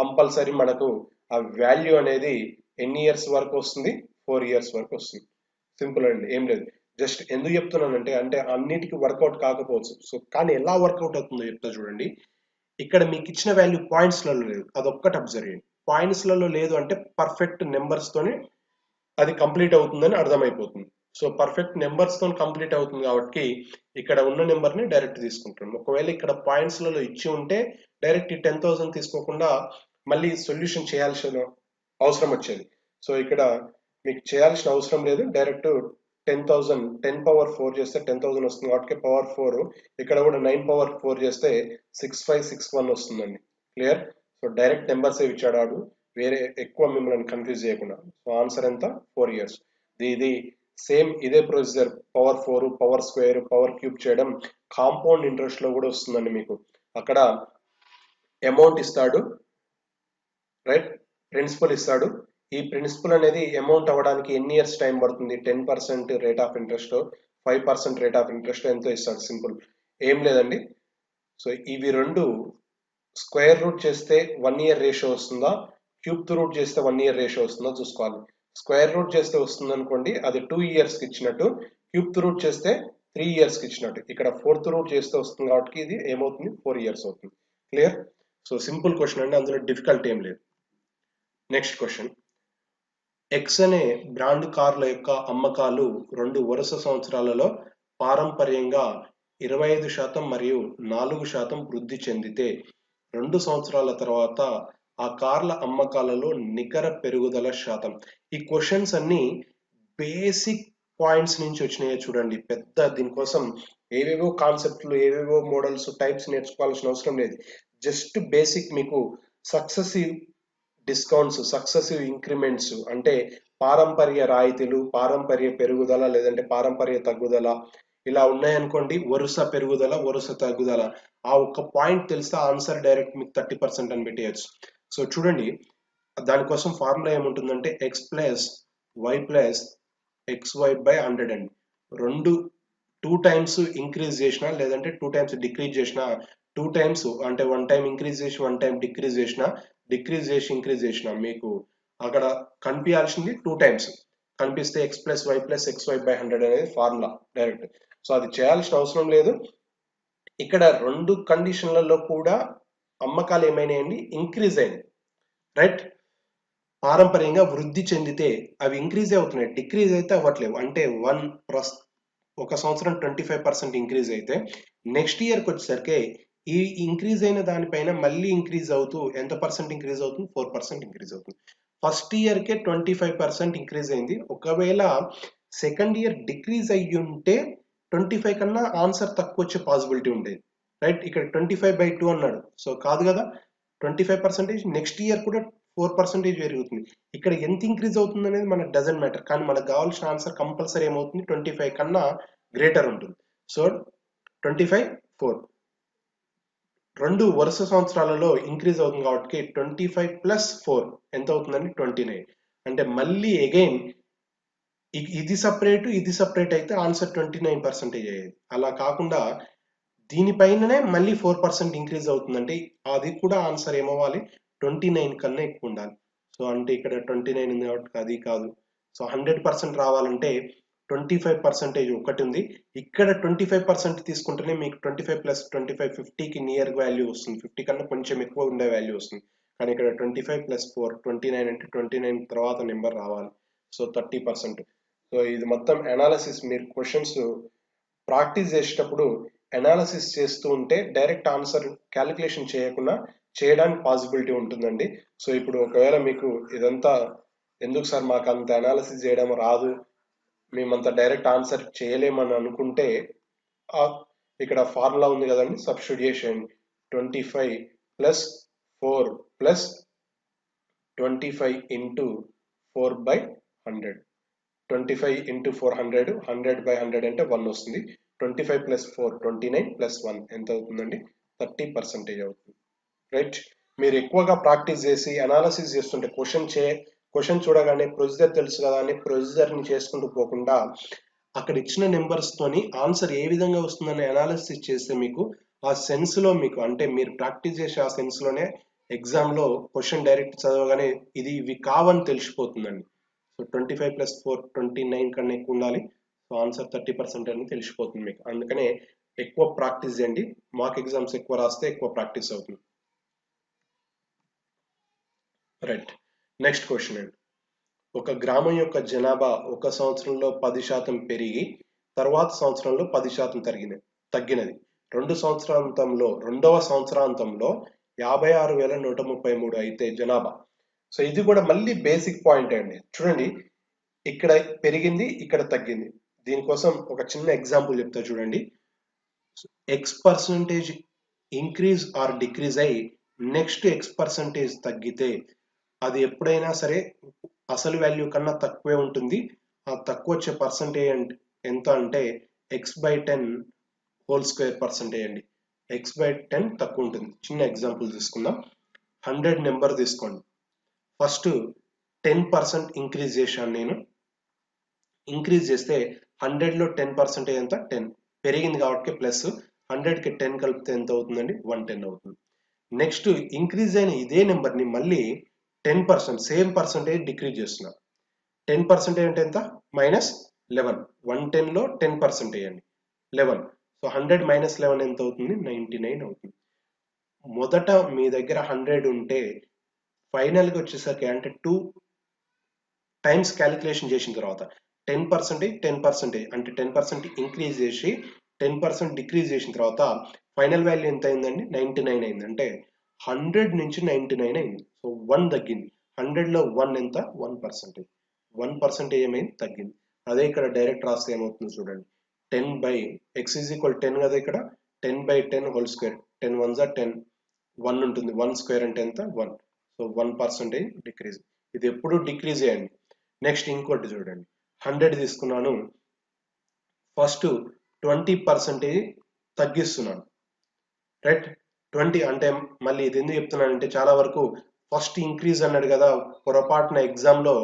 కంపల్సరీ మనకు ఆ వాల్యూ అనేది ఎన్ని ఇయర్స్ వరకు వస్తుంది? 4 years వరకు వస్తుంది. సింపుల్ అండి, ఏం లేదు. జస్ట్ ఎందుకు చెప్తున్నానంటే అంటే అన్నిటికీ వర్కౌట్ కాకపోవచ్చు. సో కానీ ఎలా వర్కౌట్ అవుతుందో చెప్తా చూడండి. ఇక్కడ మీకు ఇచ్చిన వాల్యూ పాయింట్స్లలో లేదు, అదొక్కటి అబ్జర్వ్ చేయండి. పాయింట్స్లలో లేదు అంటే పర్ఫెక్ట్ నెంబర్స్ తోనే అది కంప్లీట్ అవుతుందని అర్థమైపోతుంది. సో పర్ఫెక్ట్ నెంబర్స్ తో కంప్లీట్ అవుతుంది కాబట్టి ఇక్కడ ఉన్న నెంబర్ ని డైరెక్ట్ తీసుకుంటున్నాం. ఒకవేళ ఇక్కడ పాయింట్స్లలో ఇచ్చి ఉంటే డైరెక్ట్ 10,000 తీసుకోకుండా మళ్ళీ సొల్యూషన్ చేయాల్సిన అవసరం వచ్చేది. సో ఇక్కడ మీకు చేయాల్సిన అవసరం లేదు, డైరెక్ట్ 10,000 10^4 చేస్తే 10,000 వస్తుంది కాబట్టి పవర్ 4. ఇక్కడ కూడా 9^4 చేస్తే 6561 వస్తుందండి. క్లియర్. సో డైరెక్ట్ నెంబర్స్ ఇచ్చాడు ఆడు, వేరే ఎక్కువ మిమ్మల్ని కన్ఫ్యూజ్ చేయకుండా. సో ఆన్సర్ ఎంత? 4 years. ఇది సేమ్ ఇదే procedure. Power 4 power square power cube చేయడం కాంపౌండ్ ఇంట్రెస్ట్ లో కూడా వస్తుందండి. మీకు అక్కడ అమౌంట్ ఇస్తాడు, రైట్, ప్రిన్సిపల్ ఇస్తాడు. ఈ ప్రిన్సిపల్ అనేది అమౌంట్ అవ్వడానికి ఎన్ని ఇయర్స్ టైం పడుతుంది? 10% rate of interest, 5% rate of interest ఎంతో ఇస్తాడు. సింపుల్, ఏం లేదండి. సో ఇవి రెండు స్క్వేర్ రూట్ చేస్తే 1 ఇయర్ రేషియో వస్తుందా, క్యూబ్ రూట్ చేస్తే 1 ఇయర్ రేషియో వస్తుందా చూసుకోవాలి. స్క్వేర్ రూట్ చేస్తే వస్తుంది అనుకోండి, అది 2 ఇయర్స్కి ఇచ్చినట్టు. క్యూబ్ రూట్ చేస్తే 3 ఇయర్స్కి ఇచ్చినట్టు. ఇక్కడ 4th రూట్ చేస్తే వస్తుంది కాబట్టి ఇది ఏమవుతుంది, 4 ఇయర్స్ అవుతుంది. క్లియర్? సో సింపుల్ క్వశ్చన్ అండి, అందులో డిఫికల్ట్ ఏం లేదు. నెక్స్ట్ క్వశ్చన్, ఎక్స్ అనే బ్రాండ్ కార్ల యొక్క అమ్మకాలు 2 వరుస సంవత్సరాలలో పారంపర్యంగా 25% మరియు 4% వృద్ధి చెందితే 2 సంవత్సరాల తర్వాత ఆ కార్ల అమ్మకాలలో నికర పెరుగుదల శాతం. ఈ క్వశ్చన్స్ అన్ని బేసిక్ పాయింట్స్ నుంచి వచ్చినాయో చూడండి. పెద్ద దీనికోసం ఏవేవో కాన్సెప్ట్లు, ఏవేవో మోడల్స్, టైప్స్ నేర్చుకోవాల్సిన అవసరం లేదు. జస్ట్ బేసిక్ మీకు సక్సెసివ్ డిస్కౌంట్స్, సక్సెసివ్ ఇంక్రిమెంట్స్ అంటే పారంపర్య రాయితీలు, పారంపర్య పెరుగుదల లేదంటే పారంపర్య తగ్గుదల ఇలా ఉన్నాయనుకోండి. వరుస పెరుగుదల, వరుస తగ్గుదల, ఆ ఒక్క పాయింట్ తెలిస్తే ఆన్సర్ డైరెక్ట్ మీకు 30% అని పెట్టేయచ్చు. సో చూడండి, దానికోసం ఫార్ములా ఏముంటుందంటే x plus y plus XY by 100 అండి. రెండు 2 టైమ్స్ ఇంక్రీజ్ చేసిన లేదంటే 2 టైమ్స్ డిక్రీజ్ చేసిన, 2 టైమ్స్ అంటే 1 టైం ఇంక్రీజ్ చేసి 1 టైం డిక్రీజ్ చేసిన, డిక్రీజ్ చేసి ఇంక్రీజ్ చేసిన, మీకు అక్కడ కనిపించాల్సింది 2 టైమ్స్ కనిపిస్తే x plus y plus XY by 100 అనేది ఫార్ములా డైరెక్ట్. సో అది చేయాల్సిన అవసరం లేదు. ఇక్కడ 2 కండిషన్లలో కూడా అమ్మకాలు ఏమైనాయండి, ఇంక్రీజ్ అయింది. రైట్? పారంపర్యంగా వృద్ధి చెందితే అవి ఇంక్రీజ్ అవుతున్నాయి, డిక్రీజ్ అయితే అవ్వట్లేవు. అంటే ఒక సంవత్సరం 25% ఇంక్రీజ్ అయితే నెక్స్ట్ ఇయర్కి వచ్చేసరికి ఈ ఇంక్రీజ్ అయిన దానిపైన మళ్ళీ ఇంక్రీజ్ అవుతూ ఎంత పర్సెంట్ ఇంక్రీజ్ అవుతుంది, 4% ఇంక్రీజ్ అవుతుంది. ఫస్ట్ ఇయర్కే 25% ఇంక్రీజ్ అయింది. ఒకవేళ సెకండ్ ఇయర్ డిక్రీజ్ అయ్యి ఉంటే 25 కన్నా ఆన్సర్ తక్కువ వచ్చే పాసిబిలిటీ ఉండేది. రైట్? ఇక్కడ 25/2 అన్నాడు, సో కాదు కదా. 25% నెక్స్ట్ ఇయర్ కూడా 4% పెరుగుతుంది. ఇక్కడ ఎంత ఇంక్రీజ్ అవుతుంది అనేది మనకు డజంట్ మ్యాటర్, కానీ మనకు కావాల్సిన ఆన్సర్ కంపల్సరీ ఏమవుతుంది, 25 కన్నా గ్రేటర్ ఉంటుంది. సో 25 4 2 వరుస సంవత్సరాలలో ఇంక్రీజ్ అవుతుంది కాబట్టి 25 ప్లస్ 4 ఎంత అవుతుందండి, 29. అంటే మళ్ళీ అగైన్ ఇది సపరేట్ ఇది సపరేట్ అయితే ఆన్సర్ 29% అయ్యేది. అలా కాకుండా దీనిపైననే మళ్ళీ 4% ఇంక్రీజ్ అవుతుందంటే అది కూడా ఆన్సర్ ఏమవ్వాలి, 29 కన్నా ఎక్కువ ఉండాలి. సో అంటే ఇక్కడ 29 ఉంది కాబట్టి అది కాదు. సో 100% రావాలంటే 25% ఒకటి ఉంది. ఇక్కడ 25% తీసుకుంటేనే మీకు 25 ప్లస్ 25 50కి నియర్ వాల్యూ వస్తుంది. 50 కన్నా కొంచెం ఎక్కువ ఉండే వాల్యూ వస్తుంది. కానీ ఇక్కడ 25 ప్లస్ 4 29 అంటే 29 తర్వాత నెంబర్ రావాలి. సో 30%. సో ఇది మొత్తం అనాలిసిస్. మీరు క్వశ్చన్స్ ప్రాక్టీస్ చేసేటప్పుడు అనాలిసిస్ చేస్తూ ఉంటే డైరెక్ట్ ఆన్సర్ క్యాలిక్యులేషన్ చేయకుండా చేయడానికి పాసిబిలిటీ ఉంటుందండి. సో ఇప్పుడు ఒకవేళ మీకు ఇదంతా ఎందుకు సార్ మాకు అంత అనాలిసిస్ చేయడం రాదు, మేమంత డైరెక్ట్ ఆన్సర్ చేయలేమని అనుకుంటే ఇక్కడ ఫార్ములా ఉంది కదండి, substitution 25 plus 4 plus 25 into 4/100. 25 into 400, 100/100 అంటే 1 వస్తుంది. 25 ప్లస్ 4 29 ప్లస్ 1 ఎంత అవుతుందండి, 30% అవుతుంది. రైట్? మీరు ఎక్కువగా ప్రాక్టీస్ చేసి అనాలిసిస్ చేస్తుంటే క్వశ్చన్ చూడగానే ప్రొసీజర్ తెలుసు కదా అని ప్రొసీజర్ని చేసుకుంటూ పోకుండా అక్కడ ఇచ్చిన నెంబర్స్తోని ఆన్సర్ ఏ విధంగా వస్తుందని అనాలిసిస్ చేస్తే మీకు ఆ సెన్స్లో మీకు అంటే మీరు ప్రాక్టీస్ చేసే ఆ సెన్స్లోనే ఎగ్జామ్లో క్వశ్చన్ డైరెక్ట్ చదవగానే ఇవి కావని తెలిసిపోతుందండి. సో 25 ప్లస్ 4 29 కన్నా ఎక్కువ ఉండాలి. సో ఆన్సర్ 30% అని తెలిసిపోతుంది మీకు. అందుకనే ఎక్కువ ప్రాక్టీస్ చేయండి. మాక్ ఎగ్జామ్స్ ఎక్కువ రాస్తే ఎక్కువ ప్రాక్టీస్ అవుతుంది. రైట్, నెక్స్ట్ క్వశ్చన్ అండి. ఒక గ్రామం యొక్క జనాభా ఒక సంవత్సరంలో 10% పెరిగి తర్వాత సంవత్సరంలో 10% తగ్గినది. రెండవ సంవత్సరాంతంలో 56,133 అయితే జనాభా. సో ఇది కూడా మళ్ళీ బేసిక్ పాయింట్ అండి. చూడండి, ఇక్కడ పెరిగింది, ఇక్కడ తగ్గింది. దీనికోసం ఒక చిన్న ఎగ్జాంపుల్ చెప్తా చూడండి. X% ఇంక్రీజ్ ఆర్ డిక్రీజ్ అయ్యి నెక్స్ట్ X% తగ్గితే అది ఎప్పుడైనా సరే అసలు వాల్యూ కన్నా తక్కువే ఉంటుంది. ఆ తక్కువ వచ్చే పర్సంటేజ్ ఎంత అంటే X/10 హోల్ స్క్వేర్ పర్సంటేజ్ అండి. X/10 తక్కువ ఉంటుంది. చిన్న ఎగ్జాంపుల్ తీసుకుందాం. 100 నెంబర్ తీసుకోండి. ఫస్ట్ 10% ఇంక్రీజ్ చేశాను నేను. ఇంక్రీజ్ చేస్తే 100లో 10% ఎంత, 10 పెరిగింది కాబట్టి ప్లస్ 100కి 10 కలిపితే ఎంత అవుతుందండి, 110 అవుతుంది. నెక్స్ట్ ఇంక్రీజ్ అయిన ఇదే నెంబర్ని మళ్ళీ 10% సేమ్ పర్సంటేజ్ డిక్రీజ్ చేస్తున్నా. 10% అంటే ఎంత? -11. 110లో 10% అండి 11. సో 100 - 11 ఎంత అవుతుంది? 99 అవుతుంది. మొదట మీ దగ్గర 100 ఉంటే ఫైనల్గా వచ్చేసరికి అంటే 2 టైమ్స్ క్యాలిక్యులేషన్ చేసిన తర్వాత 10% 10% అంటే 10% ఇంక్రీజ్ చేసి 10% డిక్రీజ్ చేసిన తర్వాత ఫైనల్ వాల్యూ ఎంత అయిందండి? 99 అయింది. అంటే 100 నుంచి 99 అయింది. సో 1 తగ్గింది. 100లో 1 ఎంత? 1%. 1% ఏమైంది? తగ్గింది. అదే ఇక్కడ డైరెక్ట్ రాస్తే ఏమవుతుంది చూడండి. 10/x=10 కదా ఇక్కడ 10/10 హోల్ స్క్వేర్ 10 1 10 1 ఉంటుంది. 1 స్క్వేర్ అంటే ఎంత? 1. So 1% decrease. ఇది ఎప్పుడు డిక్రీజ్ అయ్యండి. నెక్స్ట్ ఇంకోటి చూడండి. 100 తీసుకున్నాను. ఫస్ట్ 20% తగ్గిస్తున్నాను. రైట్ 20 అంటే మళ్ళీ ఇది ఎందుకు చెప్తున్నానంటే చాలా వరకు ఫస్ట్ ఇంక్రీజ్ అన్నాడు కదా పొరపాటున ఎగ్జామ్లో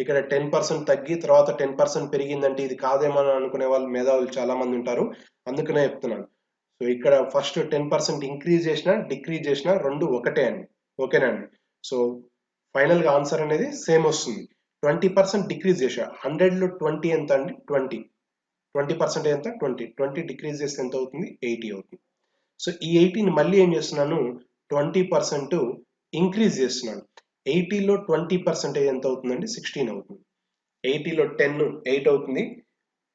ఇక్కడ 10% తగ్గి తర్వాత 10% పెరిగిందంటే ఇది కాదేమో అనుకునే వాళ్ళు మేధావులు చాలా మంది ఉంటారు. అందుకనే చెప్తున్నాను. సో ఇక్కడ ఫస్ట్ 10% ఇంక్రీజ్ చేసినా డిక్రీజ్ చేసినా రెండు ఒకటే అండి. ఓకేనండి. సో ఫైనల్గా ఆన్సర్ అనేది సేమ్ వస్తుంది. 20% డిక్రీజ్ చేసా 100లో 20 ఎంత అండి? 20% ఎంత? 20 డిక్రీజ్ చేస్తే ఎంత అవుతుంది? 80 అవుతుంది. సో ఈ 80ని మళ్ళీ ఏం చేస్తున్నాను? 20% ఇంక్రీజ్ చేస్తున్నాను. 80లో 20% ఎంత అవుతుందండి? 16 అవుతుంది. 80లో 10 8 అవుతుంది.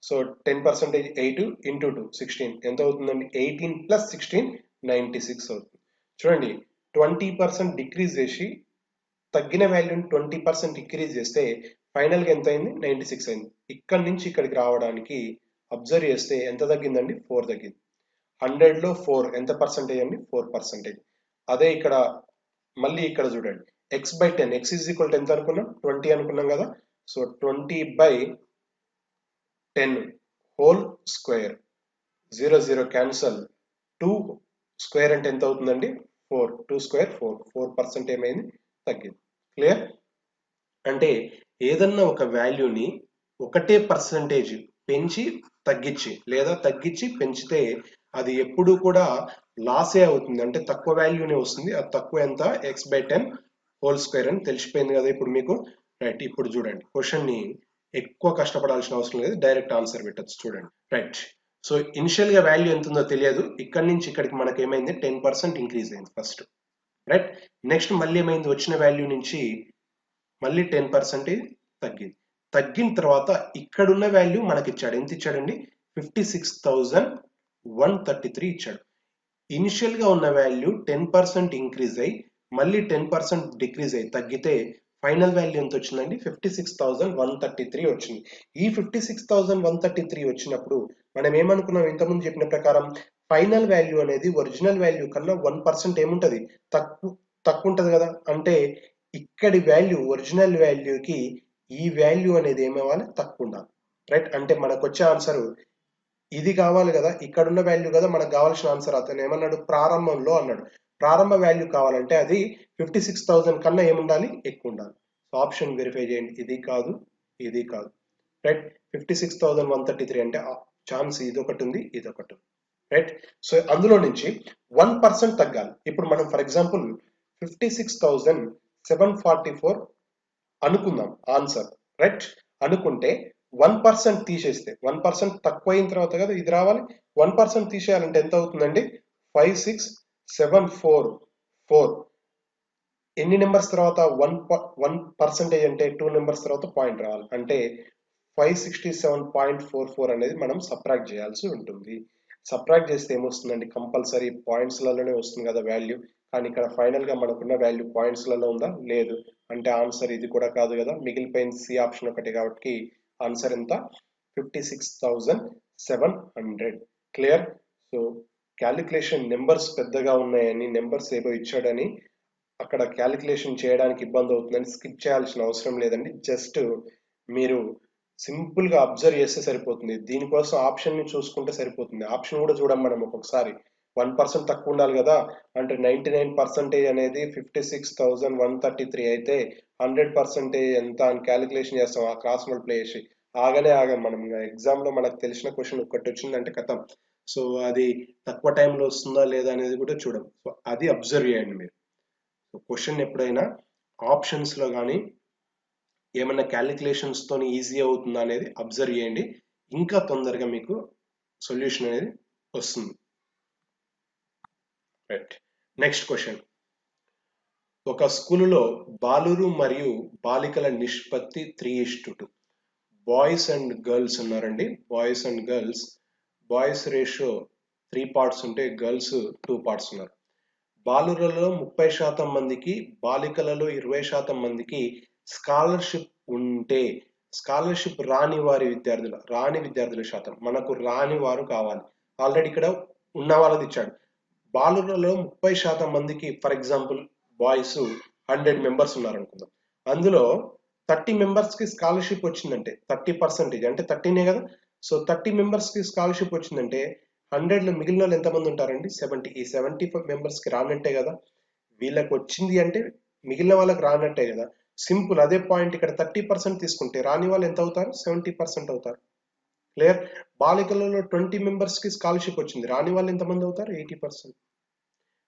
సో 10% 8 ఇంటూ 2 16 ఎంత అవుతుందండి? 18 + 16 96 అవుతుంది. చూడండి 20% డిక్రీజ్ చేసి తగ్గిన వాల్యూని 20% ఇంక్రీజ్ చేస్తే ఫైనల్గా ఎంత అయింది? 96 అయింది. ఇక్కడి నుంచి ఇక్కడికి రావడానికి అబ్జర్వ్ చేస్తే ఎంత తగ్గిందండి? 4 తగ్గింది. 100లో 4 ఎంత పర్సెంటేజ్ అండి? 4%. అదే ఇక్కడ మళ్ళీ ఇక్కడ చూడండి x/10 x ఎంత అనుకున్నాం? 20 అనుకున్నాం కదా. So 20/10 whole square 0 0 cancel 2 square అంటే ఎంత అవుతుందండి? 4 2 స్క్వేర్ 4 4% ఏమైంది? తగ్గింది. క్లియర్? అంటే ఏదన్నా ఒక వాల్యూని ఒకటే పర్సంటేజ్ పెంచి తగ్గించి లేదా తగ్గించి పెంచితే అది ఎప్పుడు కూడా లాసే అవుతుంది. అంటే తక్కువ వాల్యూనే వస్తుంది. అది తక్కువ ఎంత? x/10 హోల్ స్క్వేర్ అని తెలిసిపోయింది కదా ఇప్పుడు మీకు. రైట్ ఇప్పుడు చూడండి క్వశ్చన్ని ఎక్కువ కష్టపడాల్సిన అవసరం లేదు. డైరెక్ట్ ఆన్సర్ పెట్టచ్చు చూడండి. రైట్ సో ఇనిషియల్ గా వాల్యూ ఎంత ఉందో తెలియదు. ఇక్కడి నుంచి ఇక్కడికి మనకి ఏమైంది? 10% ఇంక్రీజ్ అయింది ఫస్ట్. రైట్ నెక్స్ట్ మళ్ళీ ఏమైంది? వచ్చిన వాల్యూ నుంచి మళ్ళీ 10% తగ్గింది. తగ్గిన తర్వాత ఇక్కడున్న వాల్యూ మనకి ఇచ్చాడు. ఎంత ఇచ్చాడండి? 56,133 ఇచ్చాడు. ఇనిషియల్ గా ఉన్న వాల్యూ 10% ఇంక్రీజ్ అయ్యి మళ్ళీ 10% డిక్రీజ్ అయ్యి తగ్గితే ఫైనల్ వాల్యూ ఎంత వచ్చిందండి? 56,133 వచ్చింది. ఈ 56,133 వచ్చినప్పుడు మనం ఏమనుకున్నాం? ఇంతకుముందు చెప్పిన ప్రకారం ఫైనల్ వాల్యూ అనేది ఒరిజినల్ వాల్యూ కన్నా 1% ఏముంటది? తక్కువ ఉంటది కదా. అంటే ఇక్కడి వాల్యూ ఒరిజినల్ వాల్యూకి ఈ వాల్యూ అనేది ఏమవ్వాలి? తక్కువ ఉండాలి. రైట్ అంటే మనకు వచ్చే ఆన్సర్ ఇది కావాలి కదా. ఇక్కడ ఉన్న వాల్యూ కదా మనకు కావాల్సిన ఆన్సర్. అతను ఏమన్నాడు? ప్రారంభంలో అన్నాడు. ప్రారంభ వాల్యూ కావాలంటే అది 56,000 కన్నా ఏముండాలి? ఎక్కువ ఉండాలి. సో ఆప్షన్ వెరిఫై చేయండి. ఇది కాదు, ఇది కాదు. రైట్ 56,133 అంటే ఛాన్స్ ఇదొకటి ఉంది, ఇదొకటి ఉంది. రైట్ సో అందులో నుంచి 1% తగ్గాలి. ఇప్పుడు మనం ఫర్ ఎగ్జాంపుల్ 56,744 అనుకుందాం ఆన్సర్. రైట్ అనుకుంటే 1% తీసేస్తే 1% తక్కువ అయిన తర్వాత కదా ఇది రావాలి. 1% తీసేయాలంటే ఎంత అవుతుందండి? 56,744 ఎన్ని నెంబర్స్ తర్వాత 1% అంటే 2 నెంబర్స్ తర్వాత పాయింట్ రావాలి. అంటే 567.44 అనేది మనం సబ్ట్రాక్ట్ చేయాల్సి ఉంటుంది. సబ్ట్రాక్ట్ చేస్తే ఏమొస్తుందండి? కంపల్సరీ పాయింట్స్లలోనే వస్తుంది కదా వాల్యూ. కానీ ఇక్కడ ఫైనల్ గా మనకున్న వాల్యూ పాయింట్స్లలో ఉందా? లేదు. అంటే ఆన్సర్ ఇది కూడా కాదు కదా. మిగిలిపోయిన సి ఆప్షన్ ఒకటి కాబట్టి ఆన్సర్ ఎంత? 56,700. క్లియర్? సో క్యాలిక్యులేషన్ నెంబర్స్ పెద్దగా ఉన్నాయని, నెంబర్స్ ఏవో ఇచ్చాడని అక్కడ క్యాలిక్యులేషన్ చేయడానికి ఇబ్బంది అవుతుందని స్కిప్ చేయాల్సిన అవసరం లేదండి. జస్ట్ మీరు సింపుల్ గా అబ్జర్వ్ చేస్తే సరిపోతుంది. దీనికోసం ఆప్షన్ ని చూసుకుంటే సరిపోతుంది. ఆప్షన్ కూడా చూడం మనం ఒక్కొక్కసారి 1% తక్కువ ఉండాలి కదా. అంటే 99% అనేది 56,133 అయితే 100% ఎంత అని క్యాలిక్యులేషన్ చేస్తాం ఆ క్రాస్ మల్టిప్లై చేసి. ఆగం మనం ఎగ్జామ్ లో మనకు తెలిసిన క్వశ్చన్ ఒకటి వచ్చిందంటే కథం సో అది తక్కువ టైంలో వస్తుందా లేదా అనేది కూడా చూడం. సో అది అబ్జర్వ్ చేయండి మీరు. సో క్వశ్చన్ ఎప్పుడైనా ఆప్షన్స్లో కానీ ఏమైనా క్యాలిక్యులేషన్స్తో ఈజీ అవుతుందా అనేది అబ్జర్వ్ చేయండి, ఇంకా తొందరగా మీకు సొల్యూషన్ అనేది వస్తుంది. Right, next question. ఒక స్కూలులో బాలురు మరియు బాలికల నిష్పత్తి 3:2. బాయ్స్ అండ్ గర్ల్స్ ఉన్నారండి. Boys and girls, boys ratio 3 parts ఉంటే గర్ల్స్ 2 పార్ట్స్ ఉన్నారు. బాలురలో 30% మందికి, బాలికలలో 20% మందికి స్కాలర్షిప్ ఉంటే, స్కాలర్షిప్ రాని విద్యార్థుల శాతం, మనకు రాని వారు కావాలి. ఆల్రెడీ ఇక్కడ ఉన్న వాళ్ళది ఇచ్చాడు. బాలురలో 30% మందికి, ఫర్ ఎగ్జాంపుల్ బాయ్స్ 100 మెంబర్స్ ఉన్నారనుకుందాం, అందులో 30 మెంబర్స్కి స్కాలర్షిప్ వచ్చిందంటే 30% అంటే 13 కదా. సో 30 మెంబర్స్కి స్కాలర్షిప్ వచ్చిందంటే 100లో మిగిలిన వాళ్ళు ఎంతమంది ఉంటారండి? 70. ఈ 75 మెంబర్స్కి రానట్టే కదా. వీళ్ళకి వచ్చింది అంటే మిగిలిన వాళ్ళకి రానట్టే కదా. సింపుల్. అదే పాయింట్ ఇక్కడ 30% తీసుకుంటే రాని వాళ్ళు ఎంత అవుతారు? 70% అవుతారు. క్లియర్. బాలికలలో 20 మెంబర్స్కి స్కాలర్షిప్ వచ్చింది, రాని వాళ్ళు ఎంతమంది అవుతారు? 80%.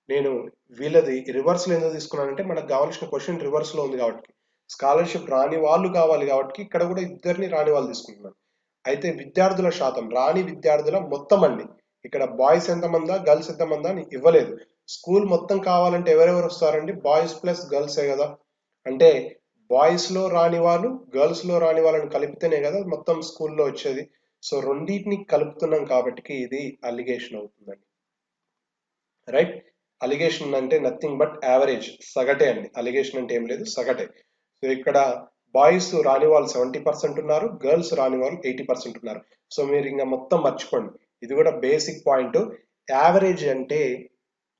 నేను వీళ్ళది రివర్స్లో ఎందుకు తీసుకున్నానంటే మనకు కావాల్సిన క్వశ్చన్ రివర్స్లో ఉంది కాబట్టి, స్కాలర్షిప్ రాని వాళ్ళు కావాలి కాబట్టి ఇక్కడ కూడా ఇద్దరిని రాని వాళ్ళు తీసుకుంటున్నాను. అయితే విద్యార్థుల శాతం, రాని విద్యార్థుల మొత్తం అండి. ఇక్కడ బాయ్స్ ఎంతమందా గర్ల్స్ ఎంతమందా అని ఇవ్వలేదు. స్కూల్ మొత్తం కావాలంటే ఎవరెవరు వస్తారండి? బాయ్స్ ప్లస్ గర్ల్సే కదా. అంటే బాయ్స్లో రాని వాళ్ళు గర్ల్స్లో రాని వాళ్ళని కలిపితేనే కదా మొత్తం స్కూల్లో వచ్చేది. సో రెండింటిని కలుపుతున్నాం కాబట్టి ఇది అలిగేషన్ అవుతుందండి. రైట్. అలిగేషన్ అంటే నథింగ్ బట్ యావరేజ్, సగటే అండి. అలిగేషన్ అంటే ఏం లేదు, సగటే. సో ఇక్కడ బాయ్స్ రాని వాళ్ళు 70% ఉన్నారు, గర్ల్స్ రాని వాళ్ళు 80% ఉన్నారు. సో మీరు ఇంకా మొత్తం మర్చిపోండి, ఇది కూడా బేసిక్ పాయింట్. యావరేజ్ అంటే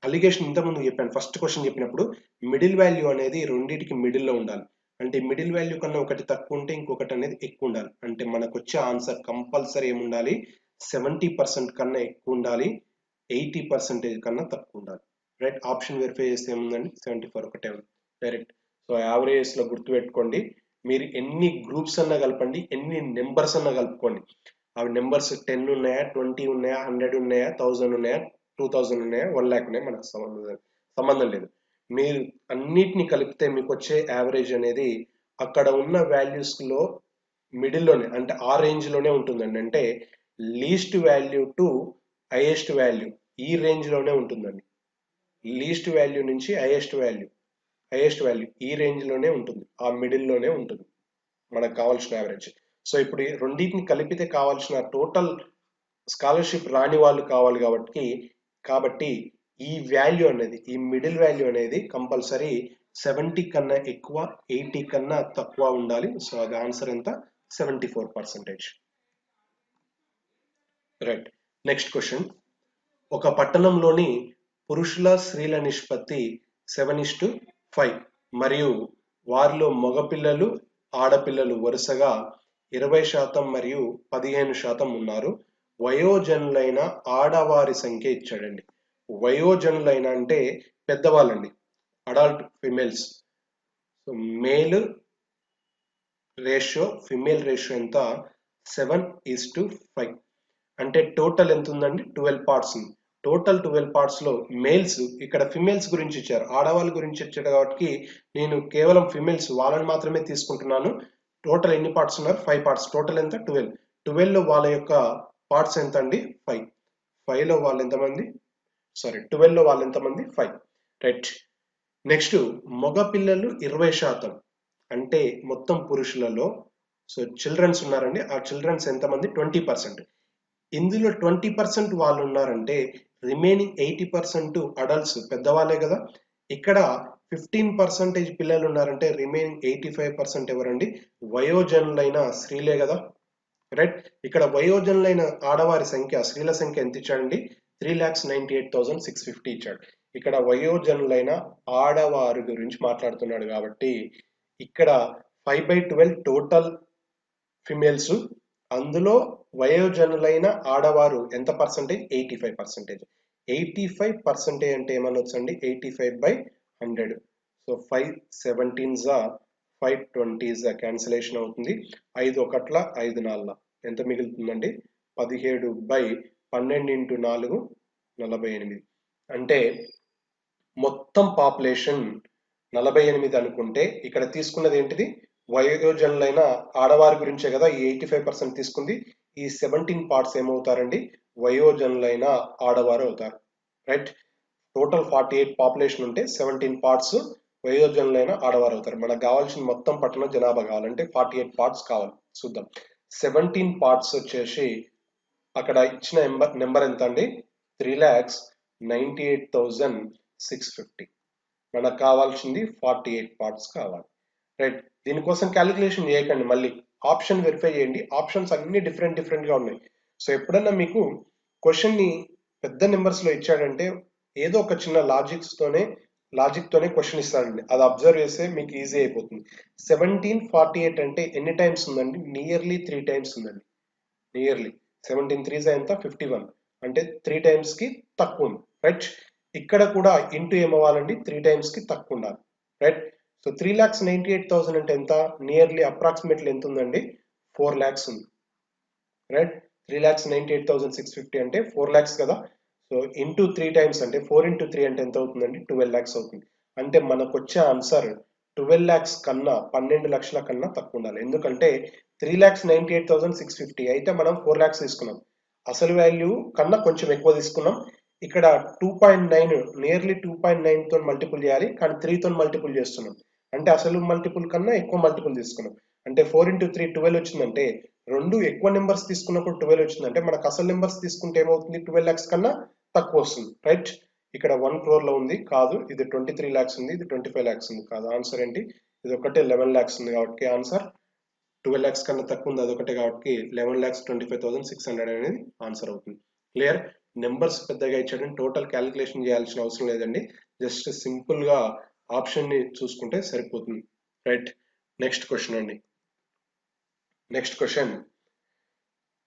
అలిగేషన్ ఇంతకుముందు చెప్పాను, ఫస్ట్ క్వశ్చన్ చెప్పినప్పుడు మిడిల్ వాల్యూ అనేది రెండింటికి మిడిల్లో ఉండాలి. అంటే మిడిల్ వాల్యూ కన్నా ఒకటి తక్కువ ఉంటే ఇంకొకటి అనేది ఎక్కువ ఉండాలి. అంటే మనకు వచ్చే ఆన్సర్ కంపల్సరీ ఏముండాలి? 70% కన్నా ఎక్కువ ఉండాలి, 80% కన్నా తక్కువ ఉండాలి. రైట్. ఆప్షన్ వెరిఫై చేస్తే ఏముందండి? 74 ఒకటే ఉంది డైరెక్ట్. సో యావరేజ్లో గుర్తుపెట్టుకోండి, మీరు ఎన్ని గ్రూప్స్ అన్నా కలపండి, ఎన్ని నెంబర్స్ అన్నా కలుపుకోండి, అవి నెంబర్స్ 10 ఉన్నాయా, 20 ఉన్నాయా, 100 ఉన్నాయా, 1000 ఉన్నాయా, 2000 ఉన్నాయా, 1 lakh ఉన్నాయా, మనకు సంబంధం లేదు. మీరు అన్నిటిని కలిపితే మీకు వచ్చే యావరేజ్ అనేది అక్కడ ఉన్న వాల్యూస్లో మిడిల్లోనే, అంటే ఆ రేంజ్లోనే ఉంటుందండి. అంటే least value to highest value ఈ రేంజ్లోనే ఉంటుందండి. లీస్ట్ వాల్యూ నుంచి హైయెస్ట్ వాల్యూ ఈ రేంజ్లోనే ఉంటుంది, ఆ మిడిల్లోనే ఉంటుంది మనకు కావాల్సిన యావరేజ్. సో ఇప్పుడు ఈ రెండింటిని కలిపితే కావాల్సిన టోటల్ స్కాలర్షిప్ రాని వాళ్ళు కావాలి కాబట్టి ఈ వాల్యూ అనేది, ఈ మిడిల్ వాల్యూ అనేది కంపల్సరీ 70 కన్నా ఎక్కువ, 80 కన్నా తక్కువ ఉండాలి. సో అది ఆన్సర్ ఎంత? 74%. రైట్. Next question. ఒక పట్టణంలోని పురుషుల స్త్రీల నిష్పత్తి 7:5 మరియు వారిలో మగపిల్లలు ఆడపిల్లలు వరుసగా 20% మరియు 15% ఉన్నారు. వయోజనులైన ఆడవారి సంఖ్య ఇచ్చాడండి. వయోజనులైన అంటే పెద్దవాళ్ళండి, adult females. So male ratio female ratio ఎంత? 7:5. అంటే టోటల్ ఎంత ఉందండి? 12 పార్ట్స్ ఉంది. టోటల్ 12 పార్ట్స్ లో మేల్స్, ఇక్కడ ఫిమేల్స్ గురించి ఇచ్చారు, ఆడవాళ్ళ గురించి ఇచ్చారు కాబట్టి నేను కేవలం ఫిమేల్స్ వాళ్ళని మాత్రమే తీసుకుంటున్నాను. టోటల్ ఎన్ని పార్ట్స్ ఉన్నారు? 5 పార్ట్స్. టోటల్ ఎంత? 12. 12 లో వాళ్ళ యొక్క పార్ట్స్ ఎంత అండి? 5. 5 లో వాళ్ళు ఎంతమంది? 12 లో వాళ్ళు ఎంతమంది? 5. రైట్. నెక్స్ట్, మగ పిల్లలు 20%, అంటే మొత్తం పురుషులలో. సో చిల్డ్రన్స్ ఉన్నారండి, ఆ చిల్డ్రన్స్ ఎంతమంది? 20%. ఇందులో 20% వాళ్ళు ఉన్నారంటే రిమైనింగ్ 80% అడల్ట్స్, పెద్దవాళ్ళే కదా. ఇక్కడ 15% పిల్లలు ఉన్నారంటే రిమైనింగ్ 85% ఎవరండి? వయోజనులైన స్త్రీలే కదా. రైట్. ఇక్కడ వయోజనులైన ఆడవారి సంఖ్య, స్త్రీల సంఖ్య ఎంత ఇచ్చాడండి? 3,98,650 ఇచ్చాడు. ఇక్కడ వయోజనులైన ఆడవారి గురించి మాట్లాడుతున్నాడు కాబట్టి ఇక్కడ 5/12 టోటల్ ఫిమేల్స్, అందులో వయోజనులైన ఆడవారు ఎంత పర్సంటేజ్? 85%. 85% అంటే ఏమనొచ్చండి? 85/100. సో 5/17 5/20 క్యాన్సిలేషన్ అవుతుంది. 5 ఒకట్ల 5 నాలుగుల ఎంత మిగులుతుందండి? 17/12 12 ఇంటూ 4 48. అంటే మొత్తం పాపులేషన్ 48 అనుకుంటే ఇక్కడ తీసుకున్నది ఏంటిది, వయోజనులైన ఆడవారి గురించే కదా ఈ 85% తీసుకుంది. ఈ 17 పార్ట్స్ ఏమవుతారండి, వయోజనులైన ఆడవారు అవుతారు. రైట్. టోటల్ 48 పాపులేషన్ ఉంటే 17 పార్ట్స్ వయోజనులైన ఆడవారు అవుతారు. మనకు కావాల్సిన మొత్తం పట్టణ జనాభా కావాలంటే 48 పార్ట్స్ కావాలి. చూద్దాం. 17 పార్ట్స్ వచ్చేసి అక్కడ ఇచ్చిన నెంబర్ ఎంత అండి, 3,98,650. మనకు కావాల్సింది 48 పార్ట్స్ కావాలి. రైట్. దీనికోసం క్యాలిక్యులేషన్ చేయకండి, మళ్ళీ ఆప్షన్ వెరిఫై చేయండి. ఆప్షన్స్ అన్ని డిఫరెంట్ గా ఉన్నాయి. సో ఎప్పుడన్నా మీకు క్వశ్చన్ ని పెద్ద నెంబర్స్ లో ఇచ్చాడంటే ఏదో ఒక చిన్న లాజిక్ తోనే క్వశ్చన్ ఇస్తాడండి. అది అబ్జర్వ్ చేస్తే మీకు ఈజీ అయిపోతుంది. 1748 అంటే ఎన్ని టైమ్స్ ఉందండి, నియర్లీ 3 టైమ్స్ ఉందండి. నియర్లీ 17 3s ఎంత, 51. అంటే 3 టైమ్స్ కి తక్కువ ఉంది. రైట్. ఇక్కడ కూడా ఇంటూ ఏమవ్వాలండి, 3 టైమ్స్ కి తక్కువ ఉండాలి. రైట్. సో 3,98,000 అంటే ఎంత, నియర్లీ అప్రాక్సిమేట్లీ ఎంత ఉందండి, 4 lakhs ఉంది. రైట్. 3,98,650 అంటే 4 lakhs కదా. సో ఇంటూ 3 టైమ్స్ అంటే 4 ఇంటూ 3 అంటే ఎంత అవుతుందండి, 12 lakhs అవుతుంది. అంటే మనకు వచ్చే ఆన్సర్ 12 lakhs కన్నా, 12 లక్షల కన్నా తక్కువ ఉండాలి. ఎందుకంటే 3,98,650 అయితే మనం 4 lakhs తీసుకున్నాం. అసలు వాల్యూ కన్నా కొంచెం ఎక్కువ తీసుకున్నాం. ఇక్కడ 2.9 నియర్లీ 2.9 తో మల్టిపుల్ చేయాలి, కానీ 3 తో మల్టిపుల్ చేస్తున్నాం. అంటే అసలు మల్టిపుల్ కన్నా ఎక్కువ మల్టిపుల్ తీసుకున్నాం. అంటే 4 ఇంటూ 3 12 వచ్చిందంటే, రెండు ఎక్కువ నెంబర్స్ తీసుకున్నప్పుడు 12 వచ్చిందంటే మనకు అసలు నెంబర్స్ తీసుకుంటే ఏమవుతుంది, 12 lakhs కన్నా తక్కువ వస్తుంది. రైట్. ఇక్కడ 1 crore లో ఉంది కాదు, ఇది 23 lakhs ఉంది, ఇది 25 lakhs ఉంది కాదు. ఆన్సర్ ఏంటి, ఇది ఒకటే 11 lakhs ఉంది కాబట్టి ఆన్సర్ 12 lakhs కన్నా తక్కువ ఉంది, అదొకటే కాబట్టి 11,25,600 అనేది ఆన్సర్ అవుతుంది. క్లియర్. నెంబర్స్ పెద్దగా ఇచ్చాడని టోటల్ క్యాలిక్యులేషన్ చేయాల్సిన అవసరం లేదండి. జస్ట్ సింపుల్ గా ఆప్షన్ ని చూసుకుంటే సరిపోతుంది. రైట్. నెక్స్ట్ క్వశ్చన్ అండి. నెక్స్ట్ క్వశ్చన్,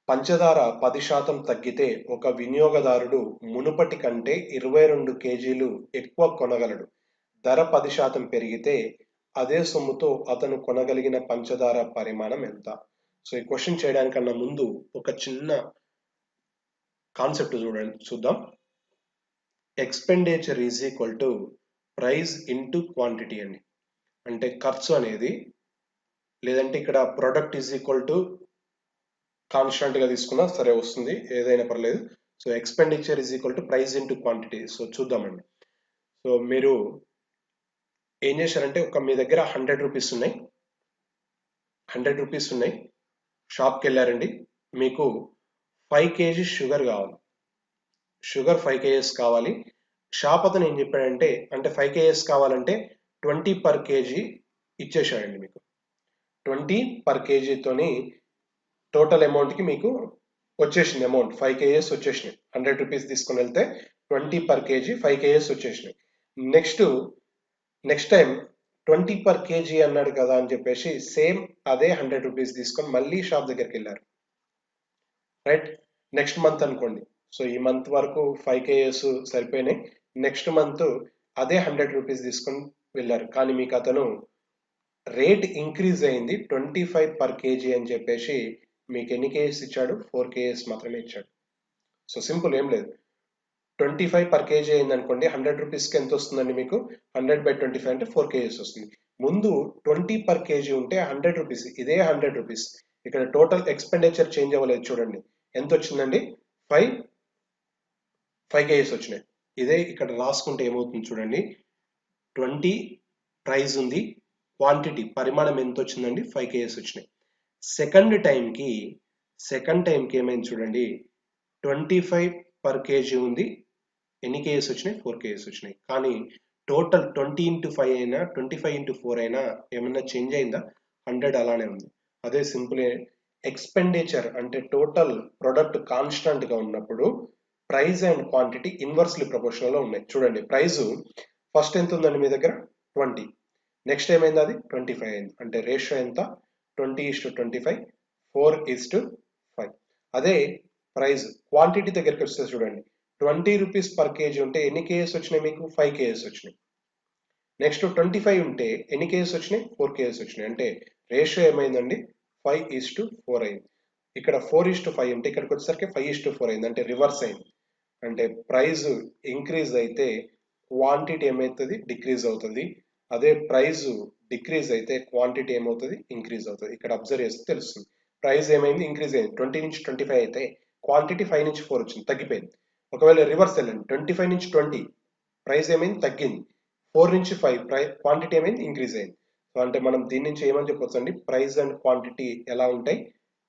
పంచదార 10% తగ్గితే ఒక వినియోగదారుడు మునుపటి కంటే 22 kgs ఎక్కువ కొనగలడు. ధర 10% పెరిగితే అదే సొమ్ముతో అతను కొనగలిగిన పంచదార పరిమాణం ఎంత? సో ఈ క్వశ్చన్ చేయడానికన్నా ముందు ఒక చిన్న కాన్సెప్ట్ చూద్దాం. Expenditure is equal to price into quantity అండి. అంటే ఖర్చు అనేది, లేదంటే ఇక్కడ product is equal to constant గా తీసుకున్నా సరే వస్తుంది, ఏదైనా పర్లేదు. So expenditure is equal to price into quantity. So చూద్దామండి. సో మీరు ఏం చేశారంటే, మీ దగ్గర 100 రూపీస్ ఉన్నాయి, 100 రూపీస్ ఉన్నాయి, షాప్కి వెళ్ళారండి. మీకు 5 kgs షుగర్ కావాలి, షుగర్ 5 kgs కావాలి. షాప్ అతను ఏం చెప్పాడంటే, అంటే 5 kgs కావాలంటే 20 per kg ఇచ్చేసాడండి. మీకు 20 per kg తోని టోటల్ అమౌంట్ కి మీకు వచ్చేసింది. అమౌంట్ 5 kgs వచ్చేసినాయి. 100 రూపీస్ తీసుకుని వెళ్తే 20 per kg 5 kgs వచ్చేసినాయి. నెక్స్ట్ టైం 20 per kg అన్నాడు కదా అని చెప్పేసి సేమ్ అదే 100 రూపీస్ తీసుకొని మళ్ళీ షాప్ దగ్గరికి వెళ్ళారు. రైట్. నెక్స్ట్ మంత్ అనుకోండి. సో ఈ మంత్ వరకు 5 kgs సరిపోయినాయి. నెక్స్ట్ మంత్ అదే 100 రూపీస్ తీసుకొని వెళ్ళారు. కానీ మీకు అతను రేట్ ఇంక్రీజ్ అయింది 25 per kg అని చెప్పేసి మీకు ఎన్ని kgs ఇచ్చాడు, 4 kgs మాత్రమే ఇచ్చాడు. సో సింపుల్, ఏం లేదు. 25 per kg అయింది అనుకోండి, 100 రూపీస్కి ఎంత వస్తుందండి మీకు, 100/25 అంటే 4 kgs వస్తుంది. ముందు 20 per kg ఉంటే 100 రూపీస్, ఇదే 100 రూపీస్. ఇక్కడ టోటల్ ఎక్స్పెండిచర్ చేంజ్ అవ్వలేదు చూడండి, ఎంత వచ్చిందండి, 5 kgs వచ్చినాయి. ఇదే ఇక్కడ రాసుకుంటే ఏమవుతుంది చూడండి, 20 ప్రైస్ ఉంది, క్వాంటిటీ పరిమాణం ఎంత వచ్చిందండి, 5 kgs వచ్చినాయి. సెకండ్ టైంకి ఏమైంది చూడండి, 25 per kg ఉంది, ఎన్ని kgs వచ్చినాయి, 4 kgs వచ్చినాయి. కానీ టోటల్ 20 into 5 అయినా 25 into 4 అయినా ఏమన్నా చేంజ్ అయిందా, 100 అలానే ఉంది. అదే సింపుల్. ఎక్స్పెండిచర్ అంటే టోటల్ ప్రొడక్ట్ కాన్స్టాంట్ గా ఉన్నప్పుడు price and quantity inversely proportional లో ఉన్నాయి. చూడండి, ప్రైస్ ఫస్ట్ ఎంత ఉందండి మీ దగ్గర, 20. నెక్స్ట్ ఏమైంది, అది 25 అయింది. అంటే రేషియో ఎంత, 20:25, 4:5. అదే ప్రైస్ క్వాంటిటీ దగ్గరికి వస్తే చూడండి, 20 రూపీస్ per kg ఉంటే ఎన్ని kgs వచ్చినాయి మీకు, 5 kgs వచ్చినాయి. నెక్స్ట్ 25 ఉంటే ఎన్ని kgs వచ్చినాయి, 4 kgs వచ్చినాయి. అంటే రేషియో ఏమైందండి, 5:4 అయింది. ఇక్కడ 4:5 అంటే ఇక్కడికి వచ్చేసరికి 5:4 అయింది, అంటే రివర్స్ అయింది. అంటే ప్రైస్ ఇంక్రీజ్ అయితే క్వాంటిటీ ఏమవుతుంది, డిక్రీజ్ అవుతుంది. అదే ప్రైస్ డిక్రీజ్ అయితే క్వాంటిటీ ఏమవుతుంది, ఇంక్రీజ్ అవుతుంది. ఇక్కడ అబ్జర్వ్ చేస్తే తెలుస్తుంది. ప్రైస్ ఏమైంది, ఇంక్రీజ్ అయింది. 20 నుంచి 25 అయితే క్వాంటిటీ 5 నుంచి 4 వచ్చింది, తగ్గిపోయింది. ఒకవేళ రివర్స్ వెళ్ళండి, 25 నుంచి 20 ప్రైస్ ఏమైంది, తగ్గింది. 4 నుంచి 5 క్వాంటిటీ ఏమైంది, ఇంక్రీజ్ అయింది. సో అంటే మనం దీని నుంచి ఏమని చెప్పొచ్చు అండి, ప్రైస్ అండ్ క్వాంటిటీ ఎలా ఉంటాయి,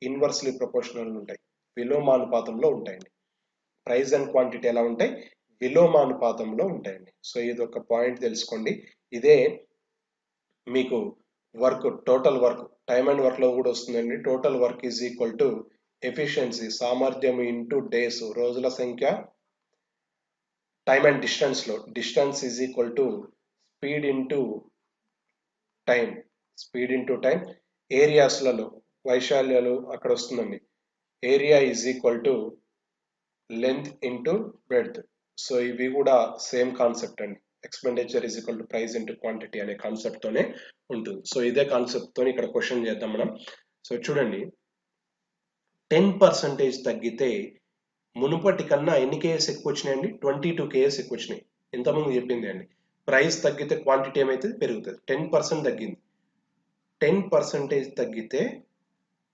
ఇన్వర్స్లీ ప్రపోర్షనల్ ఉంటాయి, విలోమానుపాతంలో ఉంటాయండి. ప్రైస్ అండ్ క్వాంటిటీ ఎలా ఉంటాయి, విలోమానుపాతంలో ఉంటాయండి. సో ఇది ఒక పాయింట్ తెలుసుకోండి. ఇదే మీకు work, total work, time and work లో కూడా వస్తుందండి. Total work is equal to efficiency, సామర్థ్యం ఇంటూ డేస్, రోజుల సంఖ్య, టైమ్ అండ్ డిస్టెన్స్ లో distance is equal to speed into time, speed into time, ఏరియాస్లలో వైశాల్యాలు అక్కడ వస్తుందండి. Area is equal to length into breadth. So ఇవి కూడా సేమ్ కాన్సెప్ట్ అండి. Expenditure is equal to price into quantity అనే కాన్సెప్ట్ తోనే ఉంటుంది. సో ఇదే కాన్సెప్ట్ తోని ఇక్కడ క్వశ్చన్ చేద్దాం మనం. సో చూడండి, 10% తగ్గితే మునుపటి కన్నా ఎన్ని కేఎస్ ఎక్కువ వచ్చినాయండి, 22 కేఎస్ ఎక్కువ వచ్చినాయి. ఇంతకుముందు చెప్పింది అండి, ప్రైస్ తగ్గితే క్వాంటిటీ ఏమైతుంది, పెరుగుతుంది. 10% తగ్గింది, 10% తగ్గితే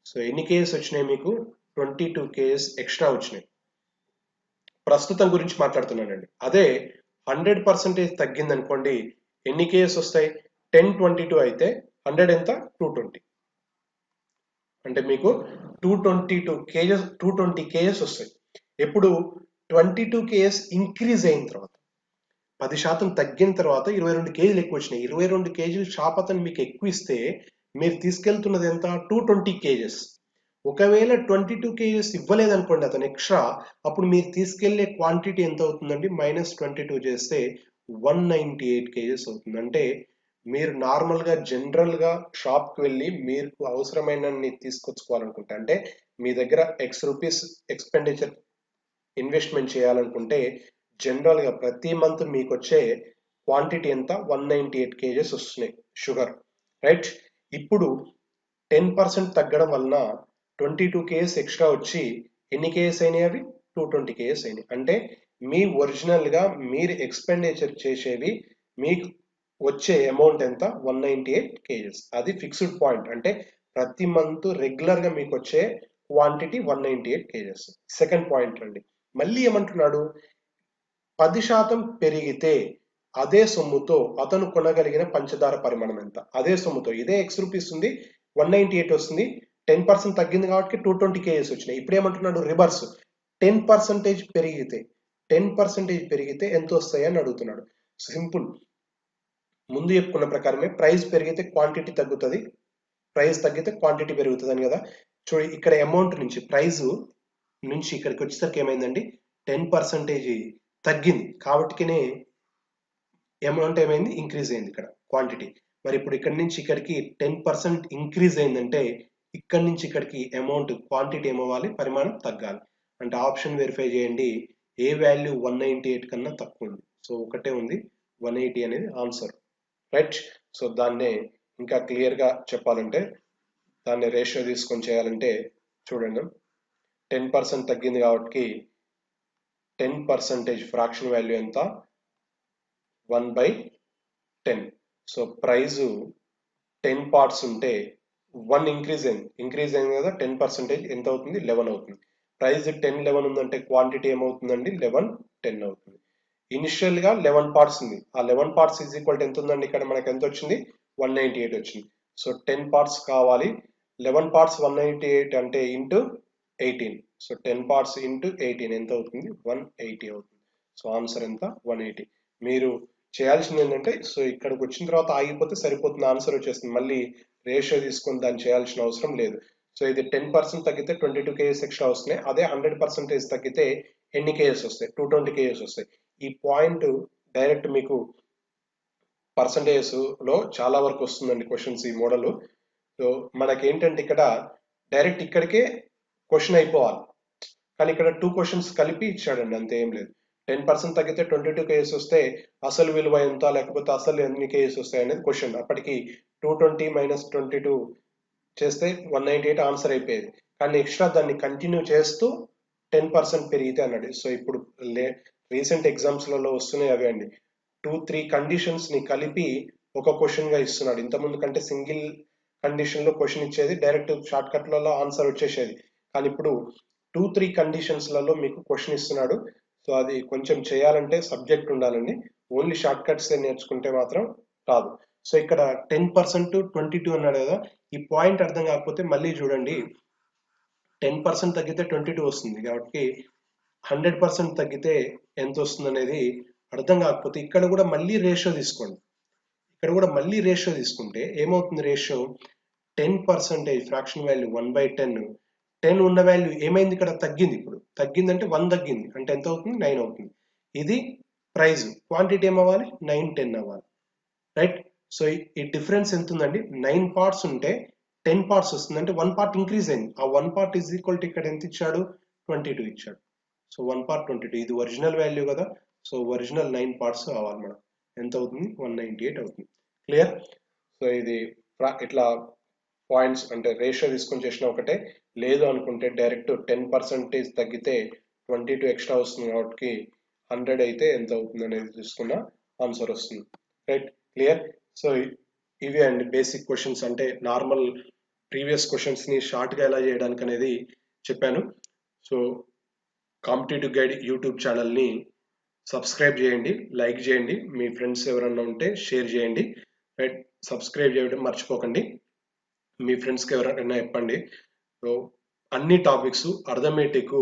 సో ఎన్ని కేఎస్ వచ్చినాయి మీకు, 22 కేఎస్ ఎక్స్ట్రా వచ్చినాయి. ప్రస్తుతం గురించి మాట్లాడుతున్నానండి. అదే 100% తగ్గింది అనుకోండి, ఎన్ని కేఎస్ వస్తాయి, 1022 అయితే 100 ఎంత, 220. అంటే మీకు 220 కేఎస్ వస్తాయి. ఎప్పుడు 22 కేఎస్ ఇంక్రీజ్ అయిన తర్వాత, 10% తగ్గిన తర్వాత 22 కేజీలు ఎక్కువ వచ్చినాయి. 22 కేజీలు షాప్ అతను మీకు ఎక్కువ ఇస్తే మీరు తీసుకెళ్తున్నది ఎంత, 220 కేజెస్. ఒకవేళ 22 కేజెస్ ఇవ్వలేదనుకోండి అతను ఎక్స్ట్రా, అప్పుడు మీరు తీసుకెళ్లే క్వాంటిటీ ఎంత అవుతుందండి, -22 చేస్తే 198 కేజెస్ అవుతుంది. అంటే మీరు నార్మల్గా జనరల్గా షాప్కి వెళ్ళి మీకు అవసరమైనన్ని తీసుకొచ్చుకోవాలనుకుంటే, అంటే మీ దగ్గర X రూపీస్ ఎక్స్పెండిచర్ ఇన్వెస్ట్మెంట్ చేయాలనుకుంటే జనరల్గా ప్రతి మంత్ మీకు వచ్చే క్వాంటిటీ ఎంత, 198 కేజెస్ వస్తున్నాయి షుగర్, రైట్. ఇప్పుడు 10% తగ్గడం వలన 22 కేజెస్ ఎక్స్ట్రా వచ్చి ఎన్ని కేజెస్ అయినాయి, అవి 220 కేజెస్ అయినాయి. అంటే మీ ఒరిజినల్గా మీరు ఎక్స్పెండిచర్ చేసేవి మీకు వచ్చే అమౌంట్ ఎంత, 198 కేజెస్. అది ఫిక్స్డ్ పాయింట్, అంటే ప్రతి మంత్ రెగ్యులర్గా మీకు వచ్చే క్వాంటిటీ 198 కేజెస్. సెకండ్ పాయింట్ రండి, మళ్ళీ ఏమంటున్నాడు, 10% పెరిగితే అదే సొమ్ముతో అతను కొనగలిగిన పంచదార పరిమాణం ఎంత. అదే సొమ్ముతో ఇదే X రూపీస్ ఉంది, 198 వస్తుంది, 10% తగ్గింది కాబట్టి 220 కేజెస్ వచ్చినాయి. ఇప్పుడు ఏమంటున్నాడు, రివర్స్, 10% పెరిగితే 10% పెరిగితే ఎంత వస్తాయి అని అడుగుతున్నాడు. సింపుల్, ముందు చెప్పుకున్న ప్రకారమే, ప్రైస్ పెరిగితే క్వాంటిటీ తగ్గుతుంది, ప్రైస్ తగ్గితే క్వాంటిటీ పెరుగుతుంది అని కదా. చూడు, ఇక్కడ అమౌంట్ నుంచి ప్రైస్ నుంచి ఇక్కడికి వచ్చేసరికి ఏమైందండి, 10% తగ్గింది కాబట్టినే అమౌంట్ ఏమైంది, ఇంక్రీజ్ అయింది ఇక్కడ క్వాంటిటీ. మరి ఇప్పుడు ఇక్కడ నుంచి ఇక్కడికి 10% ఇంక్రీజ్ అయిందంటే ఇక్కడ నుంచి ఇక్కడికి అమౌంట్ క్వాంటిటీ ఏమవ్వాలి, పరిమాణం తగ్గాలి. అంటే ఆప్షన్ వెరిఫై చేయండి, ఏ వాల్యూ 198 కన్నా తక్కువ ఉంది. సో ఒకటే ఉంది, 180 అనేది ఆన్సర్, రైట్. సో దాన్నే ఇంకా క్లియర్గా చెప్పాలంటే, దాన్ని రేషియో తీసుకొని చేయాలంటే చూడండి, 10% తగ్గింది కాబట్టి 10% ఫ్రాక్షన్ వాల్యూ ఎంత, 1/10. సో ప్రైజ్ 10 పార్ట్స్ ఉంటే 1 ఇంక్రీజ్ అయింది కదా, 10% ఎంత అవుతుంది, 11 అవుతుంది. ప్రైజ్ 10, 11 ఉందంటే క్వాంటిటీ ఏమవుతుందండి, 11, 10 అవుతుంది. ఇనిషియల్ గా 11 పార్ట్స్ ఉంది, ఆ 11 పార్ట్స్ ఈజ్ ఈక్వల్ టు ఎంత ఉందండి, ఇక్కడ మనకి ఎంత వచ్చింది, 198 వచ్చింది. సో 10 పార్ట్స్ కావాలి, 11 పార్ట్స్ 198 అంటే ఇంటూ 18. సో 10 పార్ట్స్ ఇంటూ 18 ఎంత అవుతుంది, 180 అవుతుంది. సో ఆన్సర్ ఎంత, 180. మీరు చేయాల్సింది ఏంటంటే, సో ఇక్కడికి వచ్చిన తర్వాత ఆగిపోతే సరిపోతుంది, ఆన్సర్ వచ్చేస్తుంది. మళ్ళీ రేషియో తీసుకొని దాన్ని చేయాల్సిన అవసరం లేదు. సో ఇది 10% తగ్గితే 22 కేజెస్ ఎక్స్ట్రా వస్తున్నాయి, అదే 100% తగ్గితే ఎన్ని కేజెస్ వస్తాయి, 220 కేజెస్ వస్తాయి. ఈ పాయింట్ డైరెక్ట్ మీకు పర్సంటేజ్ లో చాలా వరకు వస్తుందండి క్వశ్చన్స్, ఈ మోడల్. సో మనకేంటంటే ఇక్కడ డైరెక్ట్ ఇక్కడికే క్వశ్చన్ అయిపోవాలి, కానీ ఇక్కడ 2 క్వశ్చన్స్ కలిపి ఇచ్చాడండి, అంతే, ఏం లేదు. 10% తగ్గితే 22 కేజెస్ వస్తే అసలు విలువ ఎంత, లేకపోతే అసలు ఎన్ని కేజెస్ వస్తాయి అనేది క్వశ్చన్. అప్పటికి 220 - 22 చేస్తే 198 ఆన్సర్ అయిపోయేది. కానీ ఎక్స్ట్రా దాన్ని కంటిన్యూ చేస్తూ 10% పెరిగితే అన్నాడు. సో ఇప్పుడు రీసెంట్ ఎగ్జామ్స్లలో వస్తున్నాయి అవి అండి. 2-3 కండిషన్స్ ని కలిపి ఒక క్వశ్చన్ గా ఇస్తున్నాడు. ఇంతకుముందు కంటే సింగిల్ కండిషన్ లో క్వశ్చన్ ఇచ్చేది, డైరెక్ట్ షార్ట్ కట్లలో ఆన్సర్ వచ్చేసేది. కానీ ఇప్పుడు 2-3 కండిషన్స్లలో మీకు క్వశ్చన్ ఇస్తున్నాడు. సో అది కొంచెం చేయాలంటే సబ్జెక్ట్ ఉండాలండి. ఓన్లీ షార్ట్ కట్స్ నేర్చుకుంటే మాత్రం రాదు. సో ఇక్కడ 10% 22 అన్నాడు కదా, ఈ పాయింట్ అర్థం కాకపోతే మళ్ళీ చూడండి. 10% తగ్గితే 22 వస్తుంది కాబట్టి 100% తగ్గితే ఎంత వస్తుంది అనేది అర్థం కాకపోతే ఇక్కడ కూడా మళ్ళీ రేషియో తీసుకోండి. ఇక్కడ కూడా మళ్ళీ రేషియో తీసుకుంటే ఏమవుతుంది? Ratio 10% fraction value 1/10. 10 ఉన్న వాల్యూ ఏమైంది? ఇక్కడ తగ్గింది. ఇప్పుడు తగ్గిందంటే 1 తగ్గింది అంటే ఎంత అవుతుంది? 9 అవుతుంది. ఇది ప్రైజ్. క్వాంటిటీ ఏమవ్వాలి? 9, 10 అవ్వాలి. రైట్. సో ఈ డిఫరెన్స్ ఎంత ఉందండి? 9 పార్ట్స్ ఉంటే 10 పార్ట్స్ వస్తుంది అంటే 1 పార్ట్ ఇంక్రీజ్ అయింది. ఆ 1 పార్ట్ ఈజ్ ఈక్వల్ టు ఇక్కడ ఎంత ఇచ్చాడు? 22 ఇచ్చాడు. So 1 part 22. ఇది ఒరిజినల్ వాల్యూ కదా. సో ఒరిజినల్ 9 పార్ట్స్ కావాలి మనం. ఎంత అవుతుంది? 198 అవుతుంది. క్లియర్? సో ఇది ఇట్లా పాయింట్స్ అంటే రేషియో తీసుకొని చేసిన ఒకటే. లేదు అనుకుంటే డైరెక్ట్ 10% తగ్గితే 22 ఎక్స్ట్రా వస్తుంది కాబట్టి 100 అయితే ఎంత అవుతుంది అనేది తీసుకున్న ఆన్సర్ వస్తుంది. రైట్. క్లియర్? సో ఇవి అండి బేసిక్ క్వశ్చన్స్. అంటే నార్మల్ ప్రీవియస్ క్వశ్చన్స్ ని షార్ట్ గా ఎలా చేయడానికి అనేది చెప్పాను. So competitive guide YouTube channel ని సబ్స్క్రైబ్ చేయండి, లైక్ చేయండి, మీ ఫ్రెండ్స్ ఎవరన్నా ఉంటే షేర్ చేయండి. రైట్. సబ్స్క్రైబ్ చేయడం మర్చిపోకండి. మీ ఫ్రెండ్స్కి ఎవరైనా చెప్పండి. సో అన్ని టాపిక్స్ అర్థమెటిక్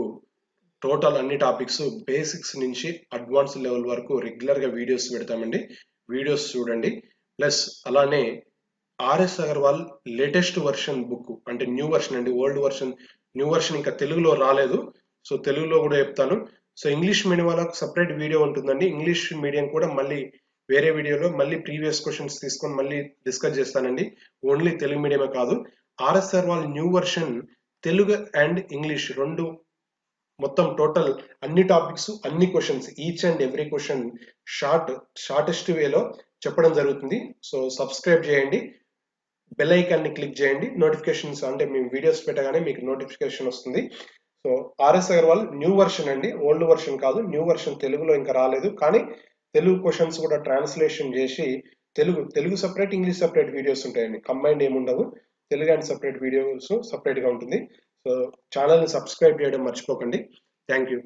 టోటల్ అన్ని టాపిక్స్ బేసిక్స్ నుంచి అడ్వాన్స్ లెవెల్ వరకు రెగ్యులర్గా వీడియోస్ పెడతామండి. వీడియోస్ చూడండి. ప్లస్ అలానే RS Agarwal latest version book అంటే న్యూ వర్షన్ అండి. ఓల్డ్ వర్షన్, న్యూ వర్షన్ ఇంకా తెలుగులో రాలేదు. సో తెలుగులో కూడా చెప్తాను. సో ఇంగ్లీష్ మీడియం వాళ్ళకు సపరేట్ వీడియో ఉంటుందండి. ఇంగ్లీష్ మీడియం కూడా మళ్ళీ వేరే వీడియోలో మళ్ళీ ప్రీవియస్ క్వశ్చన్స్ తీసుకొని మళ్ళీ డిస్కస్ చేస్తానండి. ఓన్లీ తెలుగు మీడియమే కాదు. RS Agarwal new version Telugu and English రెండు మొత్తం టోటల్ అన్ని టాపిక్స్, అన్ని questions, each and every question shortest వేలో చెప్పడం జరుగుతుంది. సో సబ్స్క్రైబ్ చేయండి, బెల్ ఐకాన్ని క్లిక్ చేయండి. నోటిఫికేషన్స్ అంటే మేము వీడియోస్ పెట్టగానే మీకు నోటిఫికేషన్ వస్తుంది. So RS Agarwal new version అండి, ఓల్డ్ వర్షన్ కాదు. న్యూ వర్షన్ తెలుగులో ఇంకా రాలేదు, కానీ తెలుగు క్వశ్చన్స్ కూడా ట్రాన్స్లేషన్ చేసి Telugu separate, English separate videos ఉంటాయండి. కంబైన్డ్ ఏముండవు. తెలుగు అండ్ సపరేట్ వీడియోస్ సపరేట్గా ఉంటుంది. సో ఛానల్ని సబ్స్క్రైబ్ చేయడం మర్చిపోకండి. Thank you.